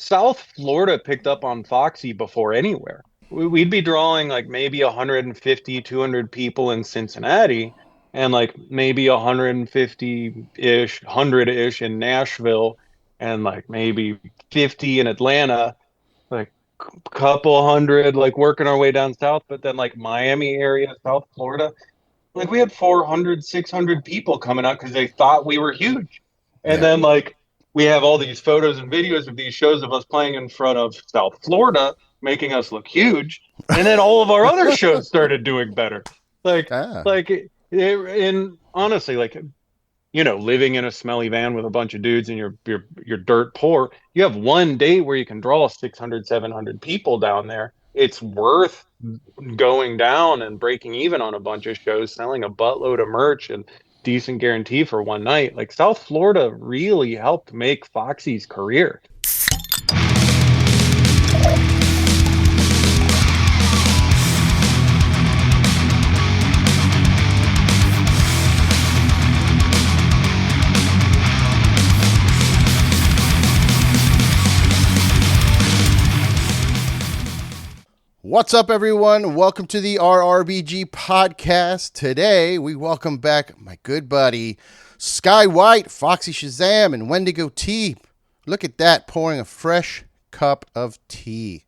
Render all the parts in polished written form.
South Florida picked up on Foxy before anywhere. We'd be drawing like maybe 150, 200 people in Cincinnati and like maybe 150-ish, 100-ish in Nashville and like maybe 50 in Atlanta, like a couple hundred like working our way down south, but then like Miami area, South Florida, like we had 400, 600 people coming out because they thought we were huge. And Yeah. then like we have all these photos and videos of these shows of us playing in front of South Florida, making us look huge. And then all of our other shows started doing better. Like Ah. and honestly, like living in a smelly van with a bunch of dudes and you're dirt poor, you have one day where you can draw 600, 700 people down there. It's worth going down and breaking even on a bunch of shows, selling a buttload of merch and decent guarantee for one night. Like South Florida really helped make Foxy's career. What's up, everyone? Welcome to the RRBG podcast. Today, we welcome back my good buddy, Sky White, Foxy Shazam, and Wendigo Tea. Look at that, pouring a fresh cup of tea.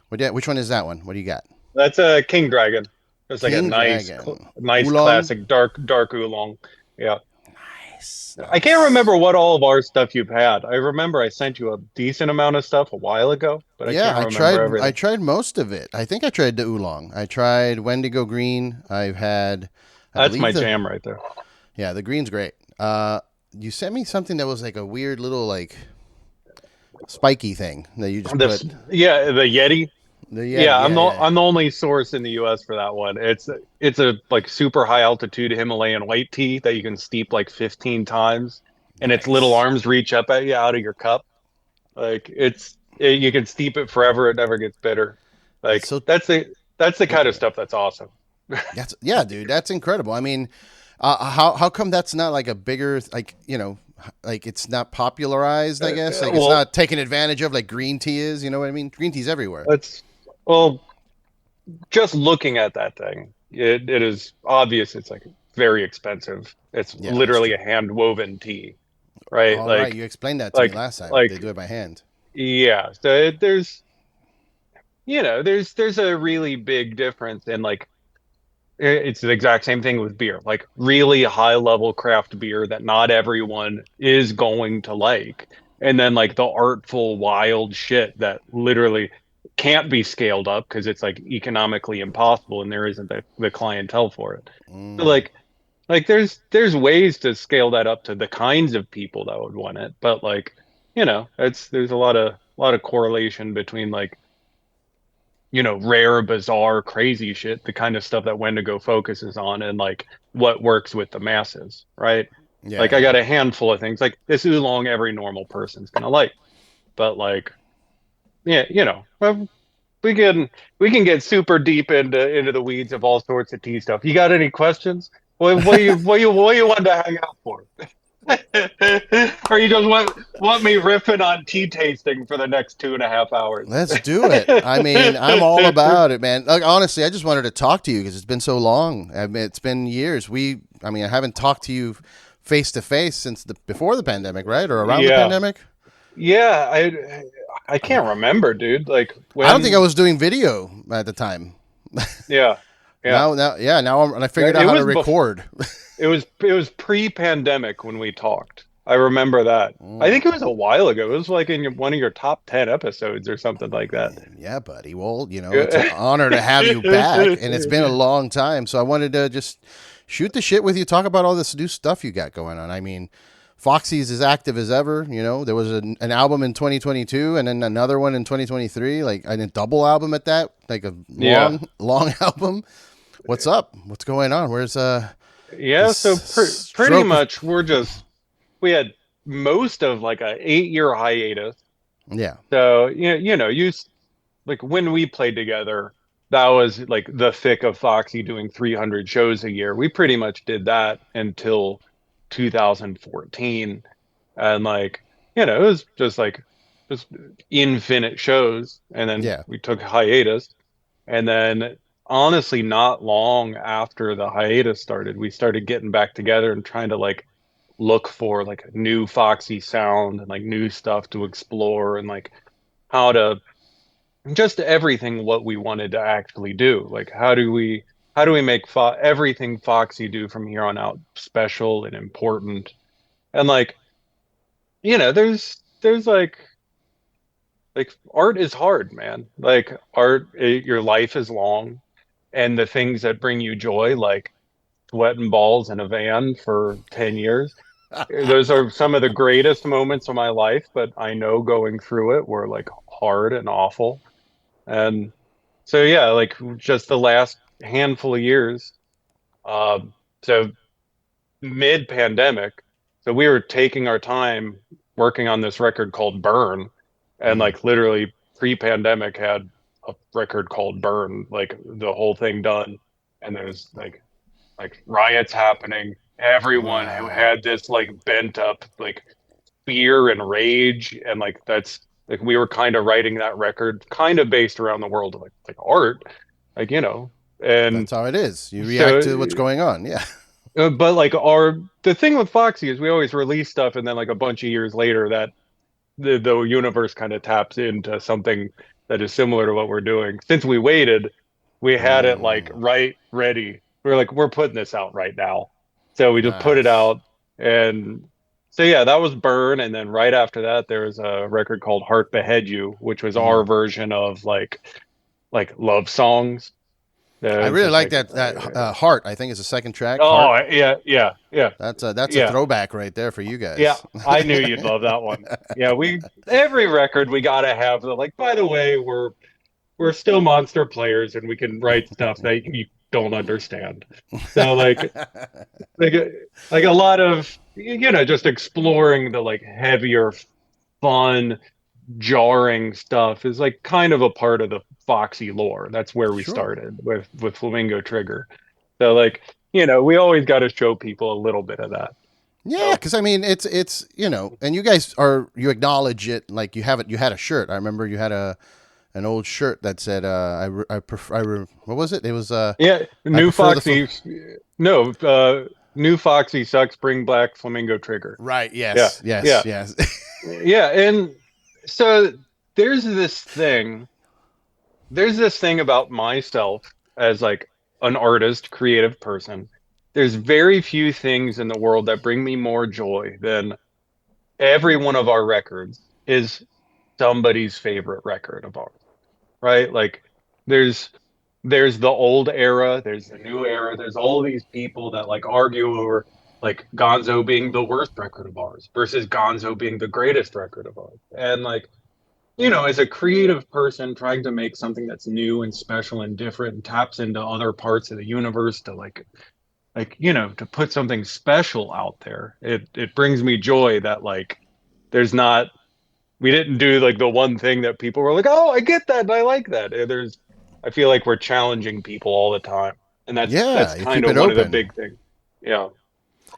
Which one is that one? What do you got? That's a King Dragon. It's like a King nice, Dragon. nice Oolong? classic dark oolong. Yeah. Nice. I can't remember what all of our stuff you've had. I remember I sent you a decent amount of stuff a while ago, but I Yeah, can't I remember tried. I everything. tried most of it. I think I tried the oolong. I tried Wendigo Green. I've had, I That's believe my jam right there. yeah, the green's great. You sent me something that was like a weird little like spiky thing that you just put Yeah, the Yeti. the Yeah, Yeti. I'm the only source in the US for that one. It's a like super high altitude Himalayan white tea that you can steep like 15 times, and its little Nice. arms reach up at you out of your cup. Like you can steep it forever, it never gets bitter. That's Like so that's the so kind of cool. stuff that's awesome. That's yeah, dude. That's incredible. I mean, how come that's not like a bigger like like it's not popularized? I guess like it's Well, not taken advantage of like green tea is. You know what I mean? Green tea's everywhere. it's well, just looking at that thing, it is obvious it's like very expensive. It's Yeah, that's literally true. a hand woven tea, right? All right, you explained that to me Like last time. They like do it by hand. yeah. So there's there's a really big difference in like it's the exact same thing with beer. Like really high level craft beer that not everyone is going to like. And then like the artful wild shit that literally can't be scaled up because it's like economically impossible and there isn't the clientele for it. So Mm, like there's ways to scale that up to the kinds of people that would want it, but like it's there's a lot of correlation between like rare, bizarre, crazy shit, the kind of stuff that Wendigo focuses on and like what works with the masses, right? yeah, Like I yeah. got a handful of things like this oolong every normal person's gonna like, but like yeah, we can we can get super deep into the weeds of all sorts of tea stuff. You got any questions? What you want to hang out for? Or you just want me riffing on tea tasting for the next 2.5 hours? Let's do it. I mean, I'm all about it, man. Like honestly, I just wanted to talk to you because it's been so long. I mean, it's been years. I mean, I haven't talked to you face to face since before the pandemic, right, or around the Yeah. pandemic. Yeah, I can't remember, dude. Like I don't think I when was doing video at the time. yeah. Yeah. Now I figured out It how to was before record. it was pre-pandemic when we talked. I remember that. I Mm, think it was a while ago. It was like in one of your top 10 episodes or something like that. yeah, buddy. Well, it's an honor to have you back, and it's been a long time. So I wanted to just shoot the shit with you, talk about all this new stuff you got going on. I mean, Foxy's as active as ever. There was an album in 2022 and then another one in 2023, like and a double album at that, like a Yeah. long album. What's up? What's going on? Where's Yeah, this so pretty stroke of much we had most of like a 8-year hiatus. yeah. So, like when we played together, that was like the thick of Foxy doing 300 shows a year. We pretty much did that until 2014. And like, it was just like just infinite shows, and then Yeah. we took a hiatus. And then honestly, not long after the hiatus started, we started getting back together and trying to like look for like a new Foxy sound and like new stuff to explore and like how to just everything what we wanted to actually do. Like how do we make everything Foxy do from here on out special and important? And like, there's like art is hard, man. Like art, your life is long, and the things that bring you joy, like sweating balls in a van for 10 years, those are some of the greatest moments of my life, but I know going through it were like hard and awful. And so yeah, like just the last handful of years, so mid-pandemic, so we were taking our time working on this record called Burn, and Hmm. like literally pre-pandemic had a record called Burn, like the whole thing done, and there's like riots happening. Everyone who Wow. had this like bent up like fear and rage, and like that's like we were kind of writing that record kind of based around the world of like art, like and That's how it is. You react so to what's going on. Yeah. but like our the thing with Foxy is we always release stuff, and then like a bunch of years later that the universe kind of taps into something that is similar to what we're doing. Since we waited, we had it like Mm, right ready. We are like, we're putting this out right now. So we just put it nice. out. And so yeah, that was Burn. And then right after that, there was a record called Heart Behead You, which was our Mm. version of like love songs. I really Just like like that Heart. I think is the second track. Heart. oh yeah, yeah, yeah, That's a yeah. throwback right there for you Yeah, guys. I knew you'd love that one. Yeah, we every record we gotta have the like, by the way, we're still monster players and we can write stuff that you don't understand. So like like a lot of just exploring the like heavier, fun, jarring stuff is like kind of a part of the Foxy lore. That's where we Sure. started with Flamingo Trigger. So like, we always got to show people a little bit of that. Yeah, So because I mean, it's and you guys you acknowledge it. Like you have it. You had a shirt. I remember you had an old shirt that said, what was it? It was yeah, I new prefer the Foxy, no, new Foxy sucks. Bring black Flamingo Trigger. right. Yeah, Yes, yes, yeah, yes. yeah. And so there's this thing. There's this thing about myself as like an artist, creative person. There's very few things in the world that bring me more joy than every one of our records is somebody's favorite record of ours, right? Like there's there's the old era, there's the new era, there's all these people that like argue over like Gonzo being the worst record of ours versus Gonzo being the greatest record of ours. And like, as a creative person trying to make something that's new and special and different and taps into other parts of the universe to to put something special out there. It brings me joy that like there's not we didn't do like the one thing that people were like, "Oh, I get that and I like that." I feel like we're challenging people all the time. And that's Yeah, you kind keep of it one of the open. big things. Yeah.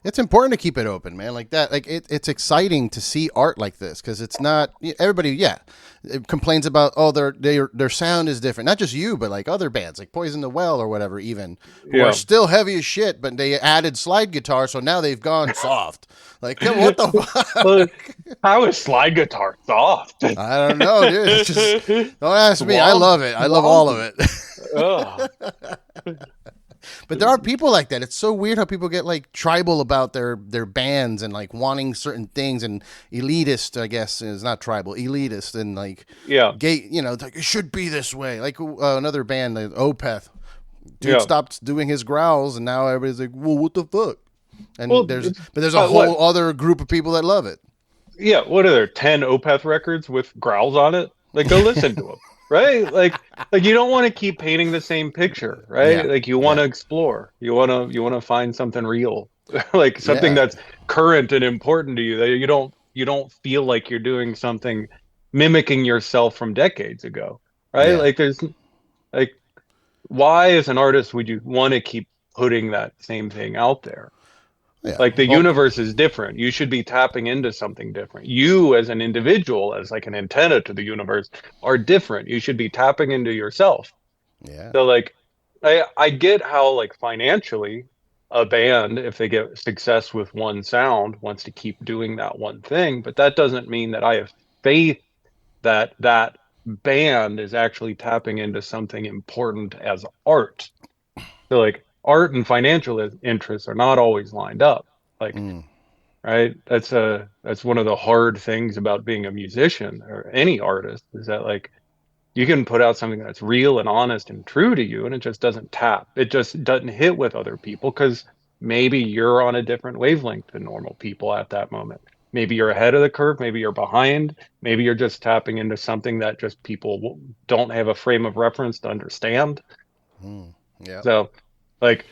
It's important to keep it open, man. Like that, like it's exciting to see art like this because it's not everybody. Yeah, it complains about their sound is different. Not just you, but like other bands like Poison the Well or whatever, even who are Yeah. still heavy as shit, but they added slide guitar, so now they've gone soft. Like, what the Well, fuck? how is slide guitar soft? I don't know, dude. It's just don't ask me. I Swamp, love it. I love all of swampy. it. Ugh. But there are people like that. It's so weird how people get like tribal about their bands and like wanting certain things and elitist. I guess is not tribal, elitist and like Yeah. gay. It's like it should be this way. Like another band, like Opeth, dude Yeah. stopped doing his growls, and now everybody's like, "Well, what the fuck?" And Well, there's a what? whole other group of people that love it. Yeah, what are there? 10 Opeth records with growls on it? Like, go listen to them, right? Like you don't want to keep painting the same picture, right? Yeah, Like you want yeah, to explore. You want to find something real, like something yeah, that's current and important to you that you don't feel like you're doing something mimicking yourself from decades ago, right? yeah. Like there's like why as an artist would you want to keep putting that same thing out there? Yeah. Like the Well, universe is different. You should be tapping into something different. You as an individual, as like an antenna to the universe, are different. You should be tapping into yourself. yeah. So like I get how like financially a band, if they get success with one sound, wants to keep doing that one thing, but that doesn't mean that I have faith that that band is actually tapping into something important as art. So like art and financial interests are not always lined up. Like, Mm. right? That's one of the hard things about being a musician or any artist is that like you can put out something that's real and honest and true to you and it just doesn't tap. It just doesn't hit with other people because maybe you're on a different wavelength than normal people at that moment. Maybe you're ahead of the curve, maybe you're behind, maybe you're just tapping into something that just people don't have a frame of reference to understand. Mm. Yeah. So like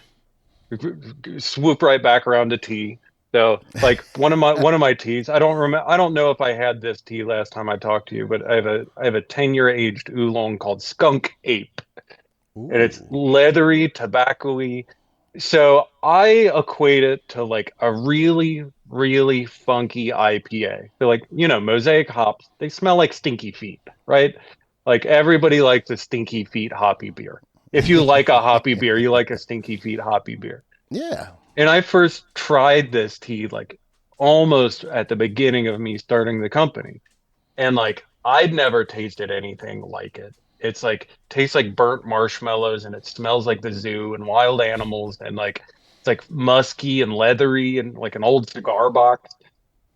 swoop right back around to tea. So like one of my teas, I don't know if I had this tea last time I talked to you, but I have a 10-year aged oolong called Skunk Ape. And it's Ooh. leathery, tobacco-y. So I equate it to like a really, really funky IPA. So like, mosaic hops, they smell like stinky feet, right? Like everybody likes a stinky feet hoppy beer. If you like a hoppy beer, you like a stinky feet hoppy beer. Yeah. And I first tried this tea like almost at the beginning of me starting the company. And like I'd never tasted anything like it. It's like tastes like burnt marshmallows and it smells like the zoo and wild animals and like it's like musky and leathery and like an old cigar box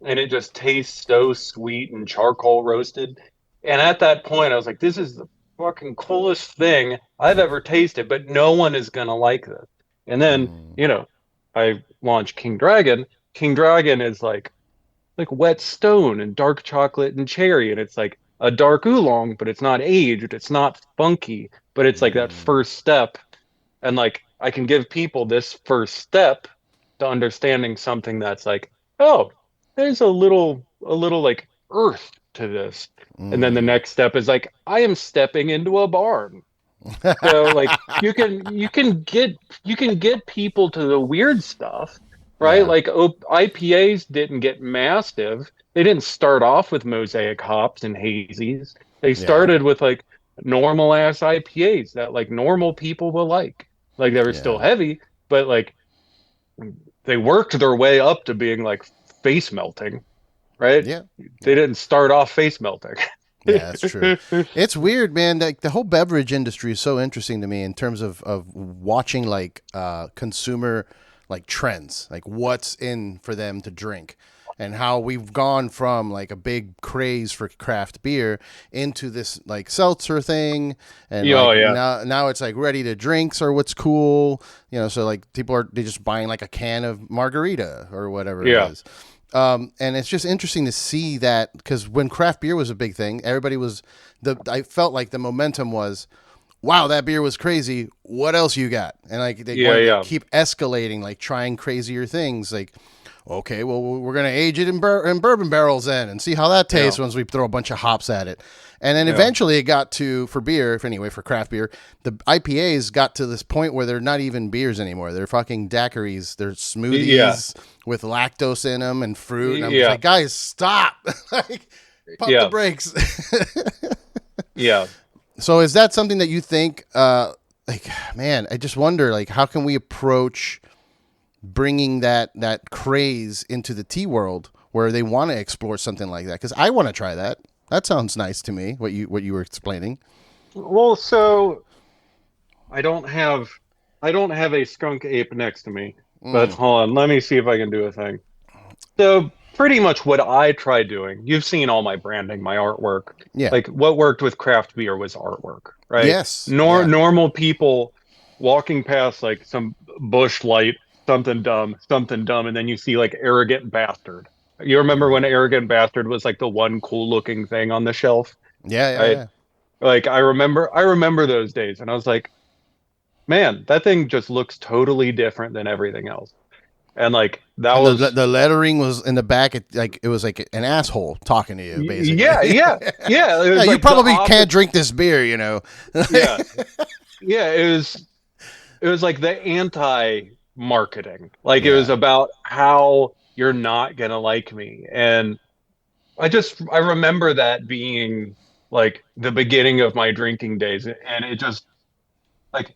and it just tastes so sweet and charcoal roasted. And at that point I was like this is the fucking coolest thing I've ever tasted, but no one is gonna like this. And then, Mm. I launched King Dragon. King Dragon is like wet stone and dark chocolate and cherry and it's like a dark oolong but it's not aged, it's not funky, but it's like that Mm. first step and like I can give people this first step to understanding something that's like, oh, there's a little like earth to this, and then the Mm. next step is like I am stepping into a barn. So like you can get people to the weird stuff, right? Yeah. Like IPAs didn't get massive. They didn't start off with mosaic hops and hazies. They Yeah. started with like normal ass IPAs that like normal people will like. Like they were still Yeah. heavy, but like they worked their way up to being like face melting, right? Yeah. They Yeah. didn't start off face melting. Yeah, that's true. It's weird, man. Like the whole beverage industry is so interesting to me in terms of watching like consumer like trends, like what's in for them to drink, and how we've gone from like a big craze for craft beer into this like seltzer thing, and Oh like yeah. now it's like ready to drinks are what's cool, So like they just buying like a can of margarita or whatever it Yeah. is. And it's just interesting to see that because when craft beer was a big thing, everybody was I felt like the momentum was, wow, that beer was crazy. What else you got? And like they Yeah, wanted to yeah. keep escalating, like trying crazier things. Like, okay, well, we're gonna age it in bourbon barrels then and see how that tastes Yeah. once we throw a bunch of hops at it. And then Yeah. eventually it got to for beer, for craft beer, the IPAs got to this point where they're not even beers anymore. They're fucking daiquiris. They're Yeah. smoothies with lactose in them and fruit. And I'm just Yeah. like, guys, stop! Like, pump the Yeah. brakes. Yeah. So is that something that you think? Like, man, I just wonder, like, how can we approach bringing that craze into the tea world where they want to explore something like that? Because I want to try that. That sounds nice to me. What you were explaining. Well, so I don't have I don't have a skunk ape next to me, but Mm, hold on, let me see if I can do a thing. So pretty much what I try doing, you've seen all my branding, my artwork. yeah. Like what worked with craft beer was artwork, right? Yes. Yeah. Normal people walking past like some bush light, something dumb, and then you see like arrogant bastard. You remember when arrogant bastard was like the one cool looking thing on the shelf, Yeah. Yeah. right? Yeah. Like I remember those days and I was like, man, that thing just looks totally different than everything else. And like that And was the lettering was in the back. It was like an asshole talking to you, basically. yeah, yeah. Yeah, it Yeah, was you like the probably opposite. can't drink this beer. Yeah. Yeah, it was like the anti marketing. Like it was Yeah. about how you're not gonna like me. And I remember that being like the beginning of my drinking days. And it just like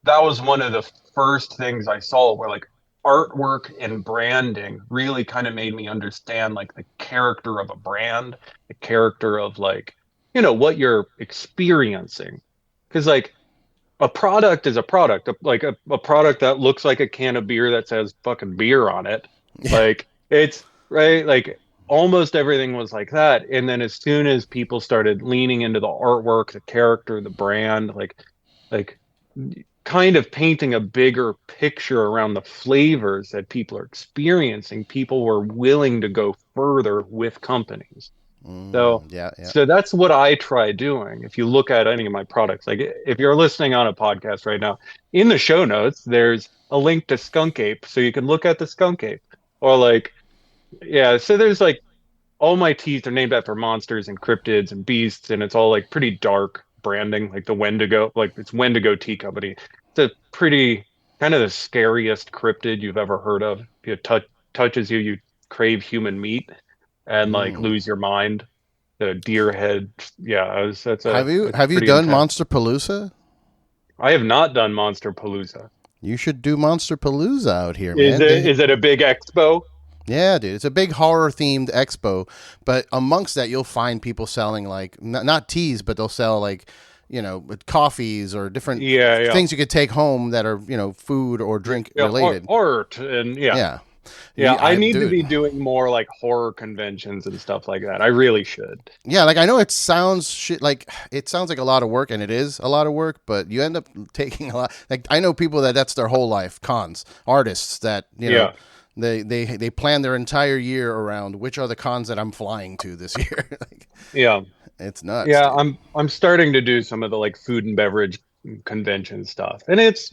that was one of the first things I saw where like artwork and branding really kind of made me understand like the character of a brand, the character of like, what you're experiencing. Because like a product is a product, like a product that looks like a can of beer that says fucking beer on it. Yeah. Like it's right, like almost everything was like that. And then as soon as people started leaning into the artwork, the character, the brand, like kind of painting a bigger picture around the flavors that people are experiencing, people were willing to go further with companies. So, Yeah. Yeah. so that's what I try doing. If you look at any of my products, like if you're listening on a podcast right now, in the show notes, there's a link to Skunk Ape, so you can look at the Skunk Ape. Or like, yeah, so there's like all my teas are named after monsters and cryptids and beasts, and it's all like pretty dark branding, like the Wendigo, like it's Wendigo Tea Company. It's a pretty kind of the scariest cryptid you've ever heard of. If it touches you, you crave human meat and like Mm. lose your mind. The deer head, yeah, that's Have you pretty done intense. Monster Palooza? I have not done Monster Palooza. You should do Monster Palooza out here, Is man. it is it a big expo? Yeah, dude, it's a big horror themed expo, but amongst that, you'll find people selling like not teas, but they'll sell like coffees or different Yeah, yeah, things you could take home that are food or drink yeah. related. Art and yeah. Yeah, Yeah, I I need to do it. be doing more like horror conventions and stuff like that. I really should. Yeah, like I know it sounds it sounds like a lot of work, and it is a lot of work, but you end up taking a lot. Like I know people that's their whole life, cons, artists that Yeah. they plan their entire year around which are the cons that I'm flying to this year. Like, Yeah. it's nuts, Yeah, dude. I'm starting to do some of the like food and beverage convention stuff. And it's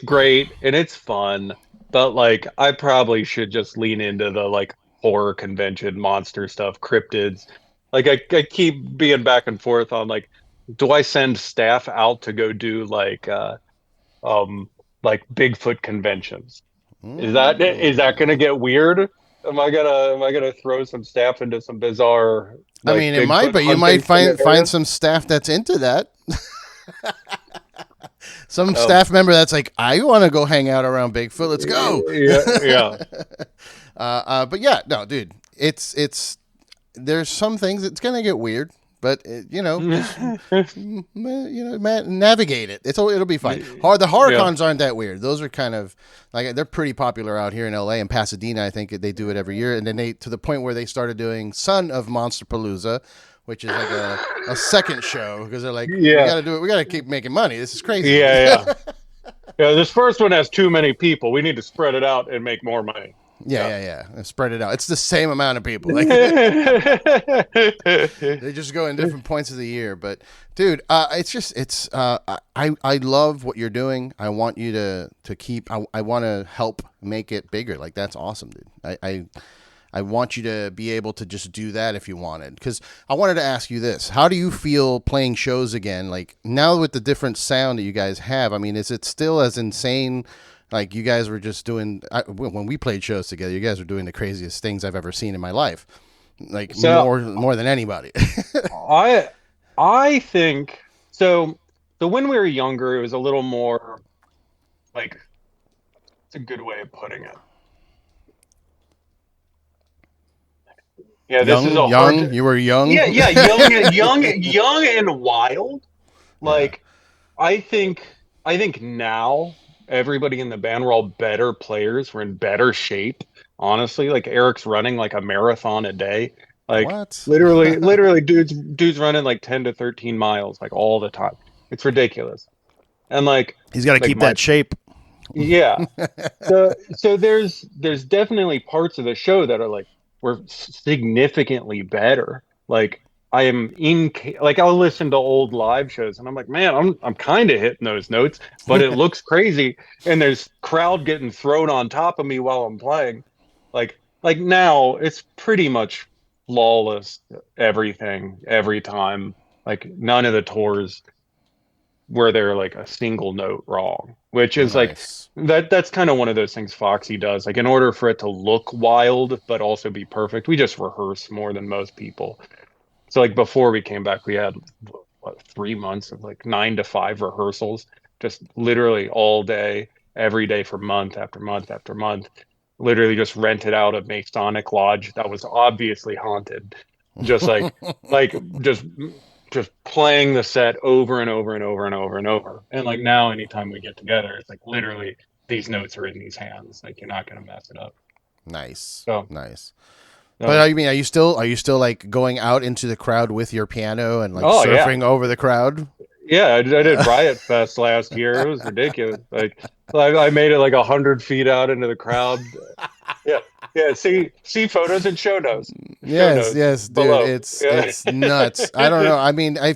great and it's fun, but like I probably should just lean into the like horror convention monster stuff, cryptids. Like I keep being back and forth on like do I send staff out to go do um like Bigfoot conventions? Is that gonna Mm. get weird? Am I gonna throw some staff into some bizarre I like mean, it might, Bigfoot but you might hunting find scenarios? some staff that's into that. Some Um, staff member that's like, I want to go hang out around Bigfoot. Let's go. yeah, yeah. But yeah, no, dude, it's there's some things it's gonna get weird, but just navigate it. It'll be fine. The horror Yeah. cons aren't that weird. Those are kind of like they're pretty popular out here in L.A. and Pasadena. I think they do it every year, and then they to the point where they started doing Son of Monster Palooza, which is like a second show because they're like, we Yeah. got to do it. We got to keep making money. This is crazy. Yeah, yeah. Yeah, this first one has too many people. We need to spread it out and make more money. Yeah, Yeah. yeah, yeah. And spread it out. It's the same amount of people. Like they just go in different points of the year. But dude, I love what you're doing. I want you to keep. I want to help make it bigger. Like that's awesome, dude. I want you to be able to just do that if you wanted. Because I wanted to ask you this: how do you feel playing shows again? Like now with the different sound that you guys have. I mean, is it still as insane? Like you guys were just doing when we played shows together. You guys were doing the craziest things I've ever seen in my life, like So more than anybody. I I think so. So when we were younger, it was a little more like it's a good way of putting it. Yeah, this is a young, hard. you were young. Yeah, yeah, young and wild. Yeah. Like I think now everybody in the band we're all better players. We're in better shape, honestly. Like Eric's running like a marathon a day. Like What? literally dudes running like 10 to 13 miles like all the time. It's ridiculous. And He's got to like keep my that shape. yeah. So there's definitely parts of the show that are like we're significantly better. Like I am like I'll listen to old live shows and I'm like, man, I'm kind of hitting those notes, but it looks crazy and there's crowd getting thrown on top of me while I'm playing. Like now it's pretty much flawless everything every time. Like none of the tours where they're like a single note wrong. which is like Nice. that's kind of one of those things Foxy does. Like in order for it to look wild but also be perfect, we just rehearse more than most people. So like before we came back, we had what 3 months of like 9 to 5 rehearsals, just literally all day, every day for month after month after month. Literally just rented out a Masonic lodge that was obviously haunted, just like just playing the set over and over and over and over and over. And like now, anytime we get together, it's like literally these notes are in these hands. Like you're not gonna mess it up. Nice. So, Nice. But so I mean, are you still like going out into the crowd with your piano and like oh yeah, surfing over the crowd? yeah, I did Riot Fest last year. It was ridiculous. Like I made it like 100 feet out into the crowd. Yeah, yeah. See photos and show Yes, notes yes, dude. below. It's Yeah. it's nuts. I don't know. I mean, I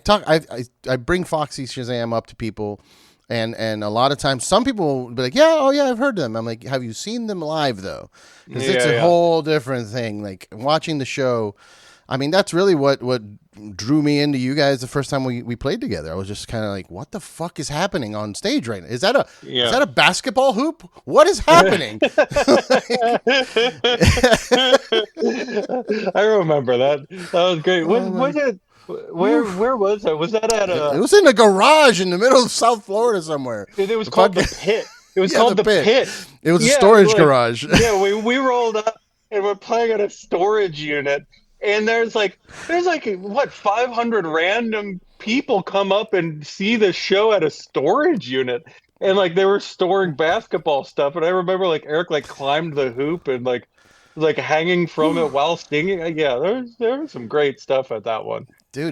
bring Foxy Shazam up to people, and a lot of times some people will be like, yeah, oh yeah, I've heard them. I'm like, have you seen them live though? Because it's Yeah, a yeah. whole different thing. Like watching the show. I mean, that's really what drew me into you guys the first time we played together. I was just kind of like, what the fuck is happening on stage right now? Is Yeah. that a basketball hoop? What is happening? I remember that. That was great. Oh Was my. it Whew. where was that? Was that at It was in a garage in the middle of South Florida somewhere. it was The called the fuck. Pit. It was Yeah, the called the pit. Pit. It was a Yeah, storage like garage. yeah, we rolled up and we're playing at a storage unit and there's like what 500 random people come up and see the show at a storage unit and like they were storing basketball stuff and I remember like Eric like climbed the hoop and like hanging from it while singing. Yeah, there was some great stuff at that one.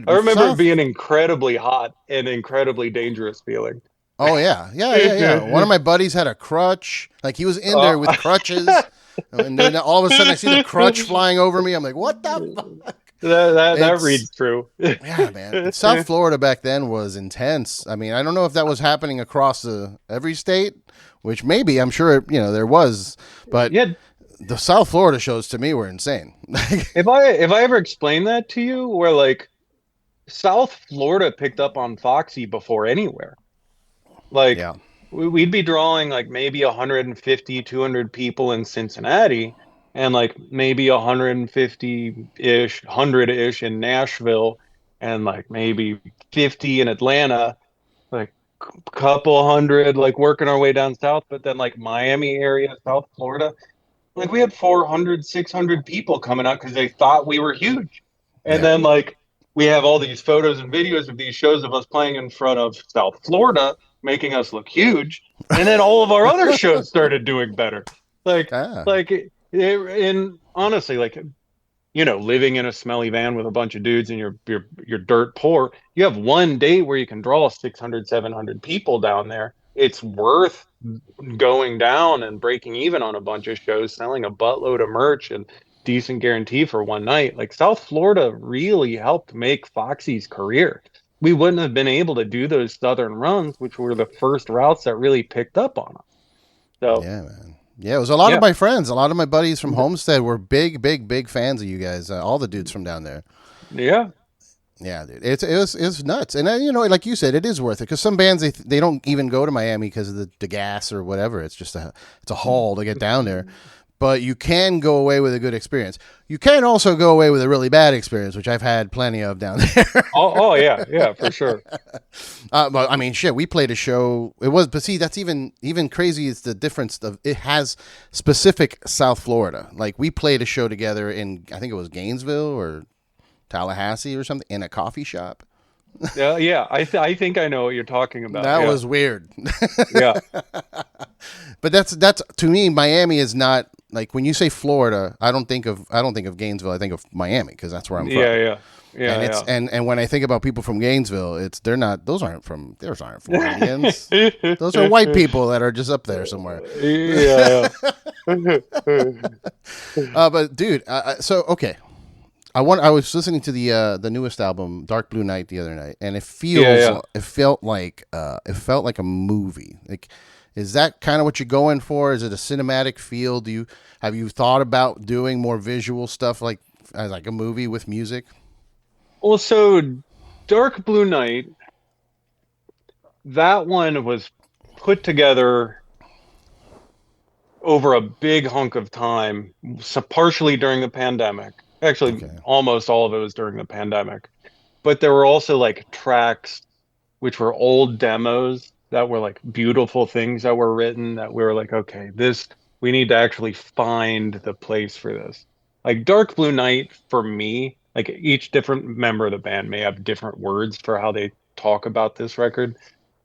I Dude, remember it South. being incredibly hot and incredibly dangerous feeling. Oh yeah, yeah, yeah, yeah. One of my buddies had a crutch. Like he was in there with Uh, crutches, and then all of a sudden I see the crutch flying over me. I'm like, what the fuck? that It's reads true. yeah, man. South Florida back then was intense. I mean, I don't know if that was happening across every state, which maybe I'm sure there was, but Yeah, the South Florida shows to me were insane. if I ever explained that to you, where like South Florida picked up on Foxy before anywhere. Like Yeah, we'd be drawing like maybe 150, 200 people in Cincinnati and like maybe 150-ish, 100-ish in Nashville and like maybe 50 in Atlanta, like couple hundred like working our way down south, but then like Miami area, South Florida, like we had 400, 600 people coming out because they thought we were huge. And yeah. then like we have all these photos and videos of these shows of us playing in front of South Florida, making us look huge. And then all of our other shows started doing better. Like Ah, and honestly, like living in a smelly van with a bunch of dudes and you're dirt poor, you have one day where you can draw 600, 700 people down there. It's worth going down and breaking even on a bunch of shows, selling a buttload of merch and decent guarantee for one night. Like South Florida really helped make Foxy's career. We wouldn't have been able to do those southern runs, which were the first routes that really picked up on us. So yeah, man. Yeah, it was a lot of yeah, my friends, a lot of my buddies from Homestead were big, big, big fans of you guys. All the dudes from down there. yeah, Yeah, dude, it was nuts, and like you said, it is worth it because some bands they don't even go to Miami because of the gas or whatever. It's a haul to get down there, but you can go away with a good experience. You can also go away with a really bad experience, which I've had plenty of down there. oh yeah, yeah, for sure. But I mean, shit, we played a show. But see, that's even crazy. Is the difference of it has specific South Florida. Like we played a show together in I think it was Gainesville or Tallahassee or something in a coffee shop. Yeah. I think I know what you're talking about. That Yeah, was weird. yeah, But that's to me, Miami is not like when you say Florida. I don't think of Gainesville. I think of Miami because that's where I'm from. yeah, yeah, And it's yeah, and when I think about people from Gainesville, they're not those aren't Floridians. yeah. Those are white people that are just up there somewhere. Yeah. But dude, so okay, I was listening to the newest album, Dark Blue Night, the other night, and Yeah, yeah. it felt like a movie. Like, is that kind of what you're going for? Is it a cinematic feel? Have you thought about doing more visual stuff as like a movie with music? Well, so Dark Blue Night, that one was put together over a big hunk of time, so partially during the pandemic. Actually, Okay. almost all of it was during the pandemic. But there were also like tracks which were old demos that were like beautiful things that were written that we were like, okay, this we need to actually find the place for this. Like Dark Blue Night for me, like each different member of the band may have different words for how they talk about this record.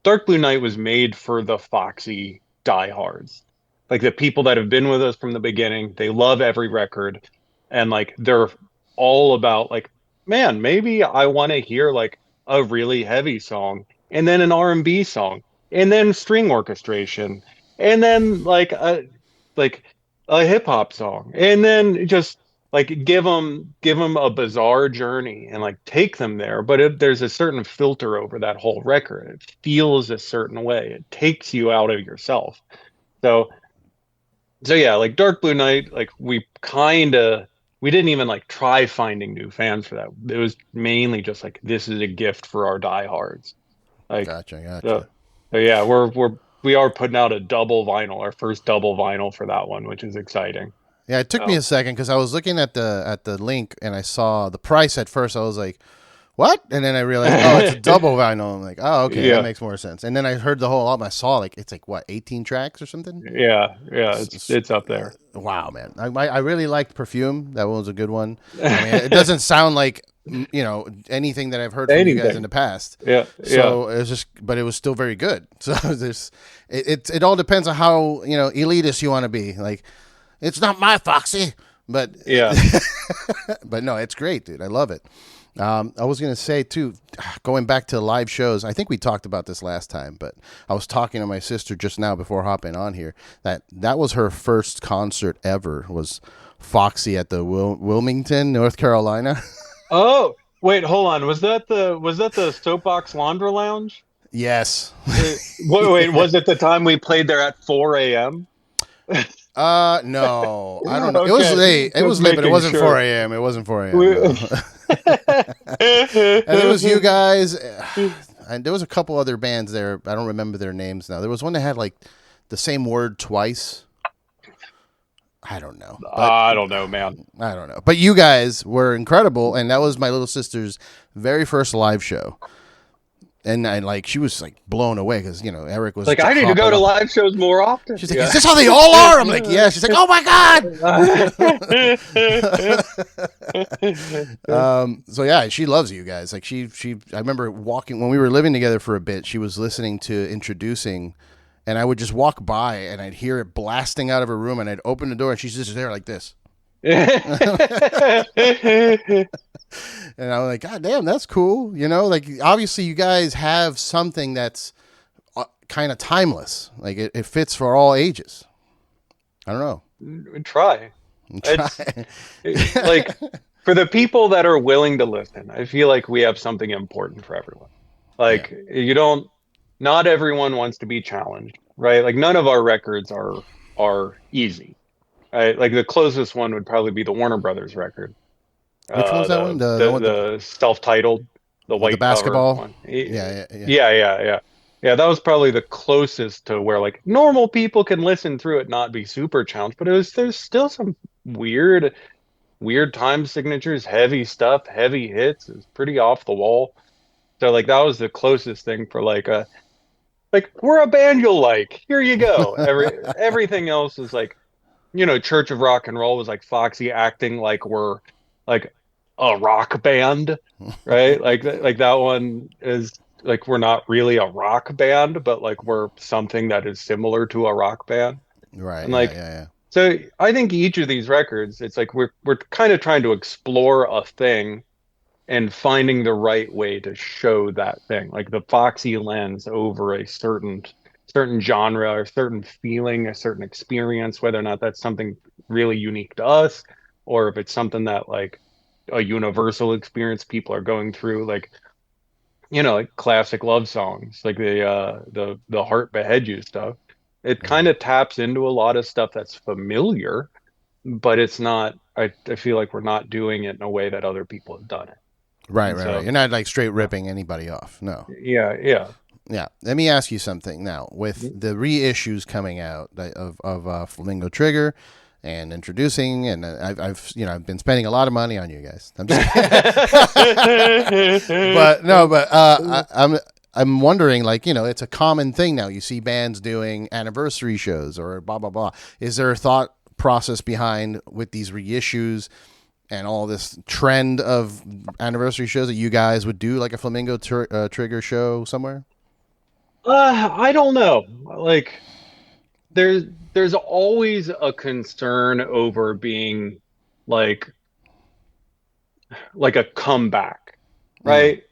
Dark Blue Night was made for the Foxy diehards, like the people that have been with us from the beginning. They love every record, and like they're all about like, man, maybe I want to hear like a really heavy song, and then an R&B song, and then string orchestration, and then like a hip hop song, and then just like give them a bizarre journey and like take them there. But there's a certain filter over that whole record. It feels a certain way. It takes you out of yourself. So yeah, like Dark Blue Night, like we didn't even like try finding new fans for that. It was mainly just like this is a gift for our diehards. Like Gotcha. so, Gotcha. so yeah, we are putting out a double vinyl, our first double vinyl for that one, which is exciting. Yeah, it took me So a second because I was looking at the link and I saw the price at first. I was like, "What?" And then I realized, oh, it's a double vinyl. I'm like, "Oh, okay, that yeah, makes more sense." And then I heard the whole album. I saw like it's like what 18 tracks or something. yeah, it's up there. Wow, man! I really liked Perfume. That one was a good one. I mean, it doesn't sound like anything that I've heard from you guys in Anything. the past. Yeah. So it was just, but it was still very good. So there's it all depends on how elitist you want to be. Like, it's not my Foxy, but Yeah. but no, it's great, dude. I love it. I was gonna say too, going back to live shows. I think we talked about this last time, but I was talking to my sister just now before hopping on here that was her first concert ever. Was Foxy at the Wilmington, North Carolina. Oh, wait, hold on. Was that the Soapbox Laundry Lounge? Yes. Wait, was it the time we played there at 4 a.m.? No, I don't know. It was Okay, late. It was just late, but it making wasn't sure. 4 a.m. It wasn't 4 a.m. We- No. And it was you guys. And there was a couple other bands there. I don't remember their names now. There was one that had like the same word twice. I don't know, but I don't know, man. I don't know. But you guys were incredible, and that was my little sister's very first live show. And she was like blown away because Eric was Like, I need to hopping go to up. live shows more often. She's like, Yeah. "Is this how they all are?" I'm like, "Yeah." She's like, "Oh my god." So yeah, she loves you guys. Like I remember walking when we were living together for a bit. She was listening to Introducing, and I would just walk by and I'd hear it blasting out of her room, and I'd open the door and she's just there like this, and I was like, "God damn, that's cool." Like obviously you guys have something that's kind of timeless. Like it fits for all ages. I don't know. Try. It's Try. like for the people that are willing to listen, I feel like we have something important for everyone. Yeah. Like not everyone wants to be challenged, right? Like none of our records are easy, right? Like the closest one would probably be the Warner Brothers record, Which one was that one? The one with the self-titled, the the white cover basketball. one. Yeah. Yeah. That was probably the closest to where like normal people can listen through it, not be super challenged. But there's still some weird time signatures, heavy stuff, heavy hits. It's pretty off the wall. So like that was the closest thing for like we're a band you'll like. Here you go. Everything else is like, Church of Rock and Roll was like Foxy acting like we're like a rock band, right? Like that one is like we're not really a rock band, but like we're something that is similar to a rock band. Right. And Yeah. like Yeah. so I think each of these records, it's like we're kind of trying to explore a thing and finding the right way to show that thing, like the Foxy lens over a certain genre or certain feeling, a certain experience, whether or not that's something really unique to us, or if it's something that like a universal experience people are going through, like like classic love songs, like the Heart Behead You stuff. It Yeah. kind of taps into a lot of stuff that's familiar, but it's not. I feel like we're not doing it in a way that other people have done it. Right. And Right. Right. so, You're not like straight ripping anybody off. No. yeah. Yeah. Let me ask you something now. With the reissues coming out of Flamingo Trigger and introducing, and I've been spending a lot of money on you guys. I'm just but no, but I'm wondering, like, it's a common thing now. You see bands doing anniversary shows or blah blah blah. Is there a thought process behind with these reissues and all this trend of anniversary shows that you guys would do like a Flamingo Trigger show somewhere? I don't know. Like there's there's always a concern over being like a comeback, Mm. right?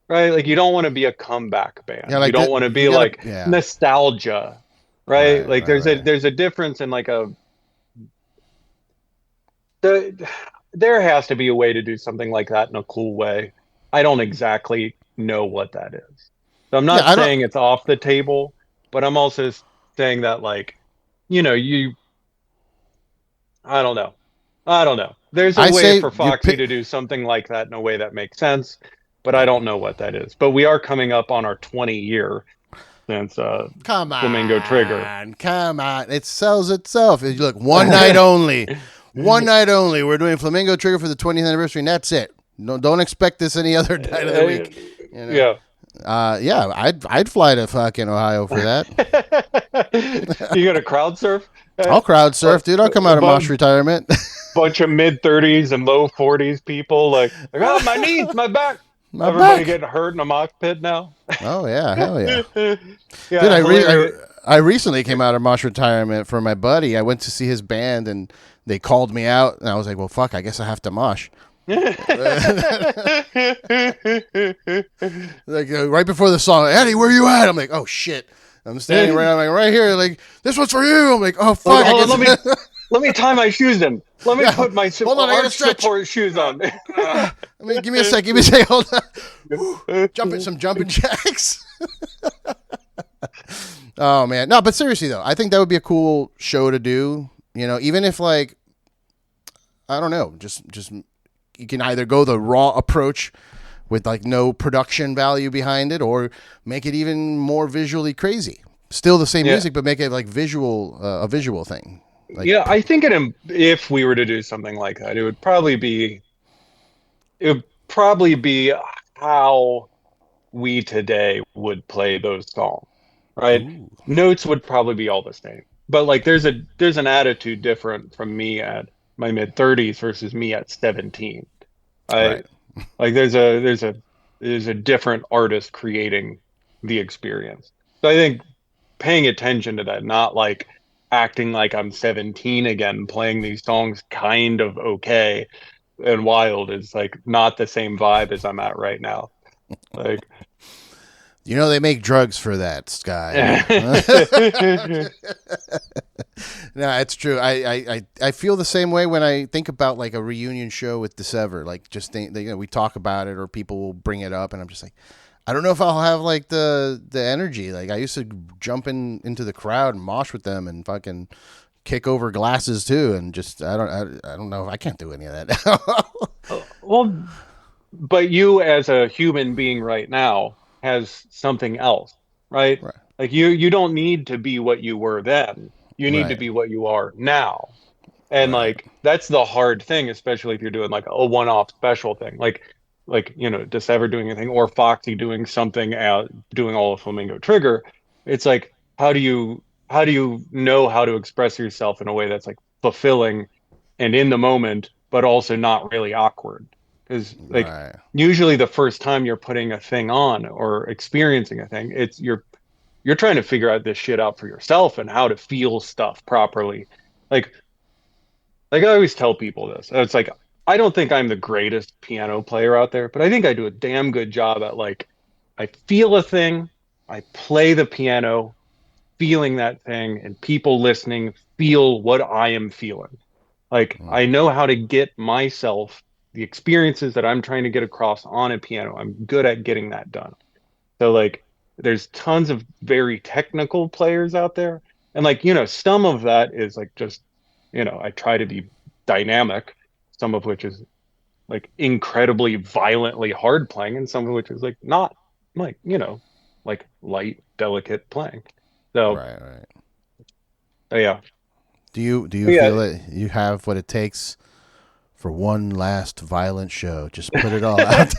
Right? Like you don't want to be a comeback Yeah, band. You like don't that. want to You be gotta. like Yeah. nostalgia, right? Right. Like Right. Right. there's a difference in like the there has to be a way to do something like that in a cool way. I don't exactly know what that is. So I'm Yeah. not I don't. saying it's off the table, but I'm also saying that like, you I don't know. I don't know. There's a I way say for you Foxy pick. to do something like that in a way that makes sense, but I Yeah. don't know what that is. But we are coming up on our 20 year since Come Flamingo Trigger. on, come on. It sells itself. Look, one night only. One night only. We're doing Flamingo Trigger for the 20th anniversary, and that's it. No, don't expect this any other night of the week. You know. Yeah. Yeah, I'd fly to fucking Ohio for that. You got to crowd surf? I'll crowd A surf, dude. I'll come out of Mosh retirement. bunch of mid 30s and low 40s people like, oh, my knees, my back. My Everybody back. getting hurt in a mock pit now. Oh yeah, hell yeah. Dude, Yeah, hilarious. I recently came out of Mosh retirement for my buddy. I went to see his band and they called me out and I was like, well, fuck, I guess I have to mosh. Like right before the song, Eddie, where you at? I'm like, oh shit. I'm standing I'm like right here, like this one's for you. I'm like, oh Like, fuck, I hold on, guess. let me tie my shoes in. Let me Yeah, put my hold on, I gotta arch stretch. support shoes on. I mean, give me a sec. Give me a sec. Hold on. Whew. Some jumping jacks. Oh man, no, but seriously though, I think that would be a cool show to do. Even if like, I don't know, just you can either go the raw approach with like no production value behind it, or make it even more visually crazy. Still the same Yeah, music, but make it like a visual thing. Like, yeah. I think if we were to do something like that, it would probably be how we today would play those songs, right? ooh, Notes would probably be all the same, but like there's an attitude different from me at my mid 30s versus me at 17. I right, like there's a different artist creating the experience. So I think paying attention to that, not like acting like I'm 17 again, playing these songs kind of okay and wild is like not the same vibe as I'm at right now. Like, they make drugs for that, Sky. No, it's true. I feel the same way when I think about like a reunion show with Dissever. Like, just think, we talk about it or people will bring it up, and I'm just like, I don't know if I'll have like the energy. Like, I used to jump into the crowd and mosh with them and fucking kick over glasses too, and just I don't know. I can't do any of that now. well, but you as a human being right now has something else, right? Right, Like you don't need to be what you were then. You need to right, be what you are now. And right. like that's the hard thing, especially if you're doing like a one-off special thing. Like Dissever doing anything or Foxy doing something out doing all of Flamingo Trigger. It's like how do you know how to express yourself in a way that's like fulfilling and in the moment, but also not really awkward. Because like Right. usually the first time you're putting a thing on or experiencing a thing, you're trying to figure out this shit out for yourself and how to feel stuff properly. Like like I always tell people this. It's like I don't think I'm the greatest piano player out there, but I think I do a damn good job at like I feel a thing, I play the piano, feeling that thing, and people listening feel what I am feeling. Like Mm. I know how to get myself the experiences that I'm trying to get across on a piano. I'm good at getting that done. So like there's tons of very technical players out there. And like, some of that is like just, I try to be dynamic, some of which is like incredibly violently hard playing, and some of which is like not like, like light, delicate playing. So Right, right. yeah. Do you Yeah. feel that you have what it takes for one last violent show? Just put it all out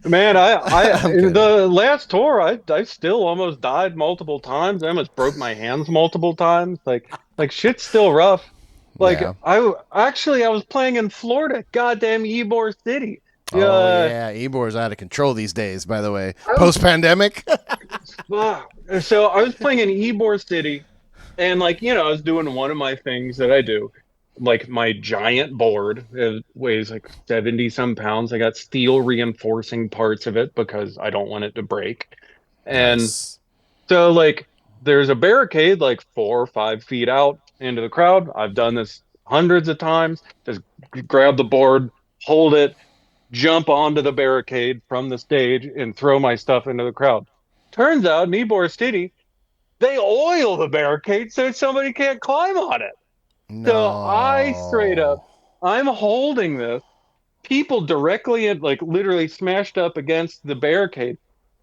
Man, I'm kidding. the last tour, I still almost died multiple times. I almost broke my hands multiple times. Like shit's still rough. Like Yeah. I was playing in Florida, goddamn Ybor City. Oh Yeah, yeah, Ebor's out of control these days. By the way, I was post pandemic. so I was playing in Ybor City, and like I was doing one of my things that I do, like my giant board. It weighs like 70 some pounds. I got steel reinforcing parts of it because I don't want it to break. And Nice. so like there's a barricade like 4 or 5 feet out into the crowd. I've done this hundreds of times. Just grab the board, hold it, jump onto the barricade from the stage, and throw my stuff into the crowd. Turns out in Ybor City, they oil the barricade so somebody can't climb on it. So I straight up, No. I'm holding this, people directly and like literally smashed up against the barricade.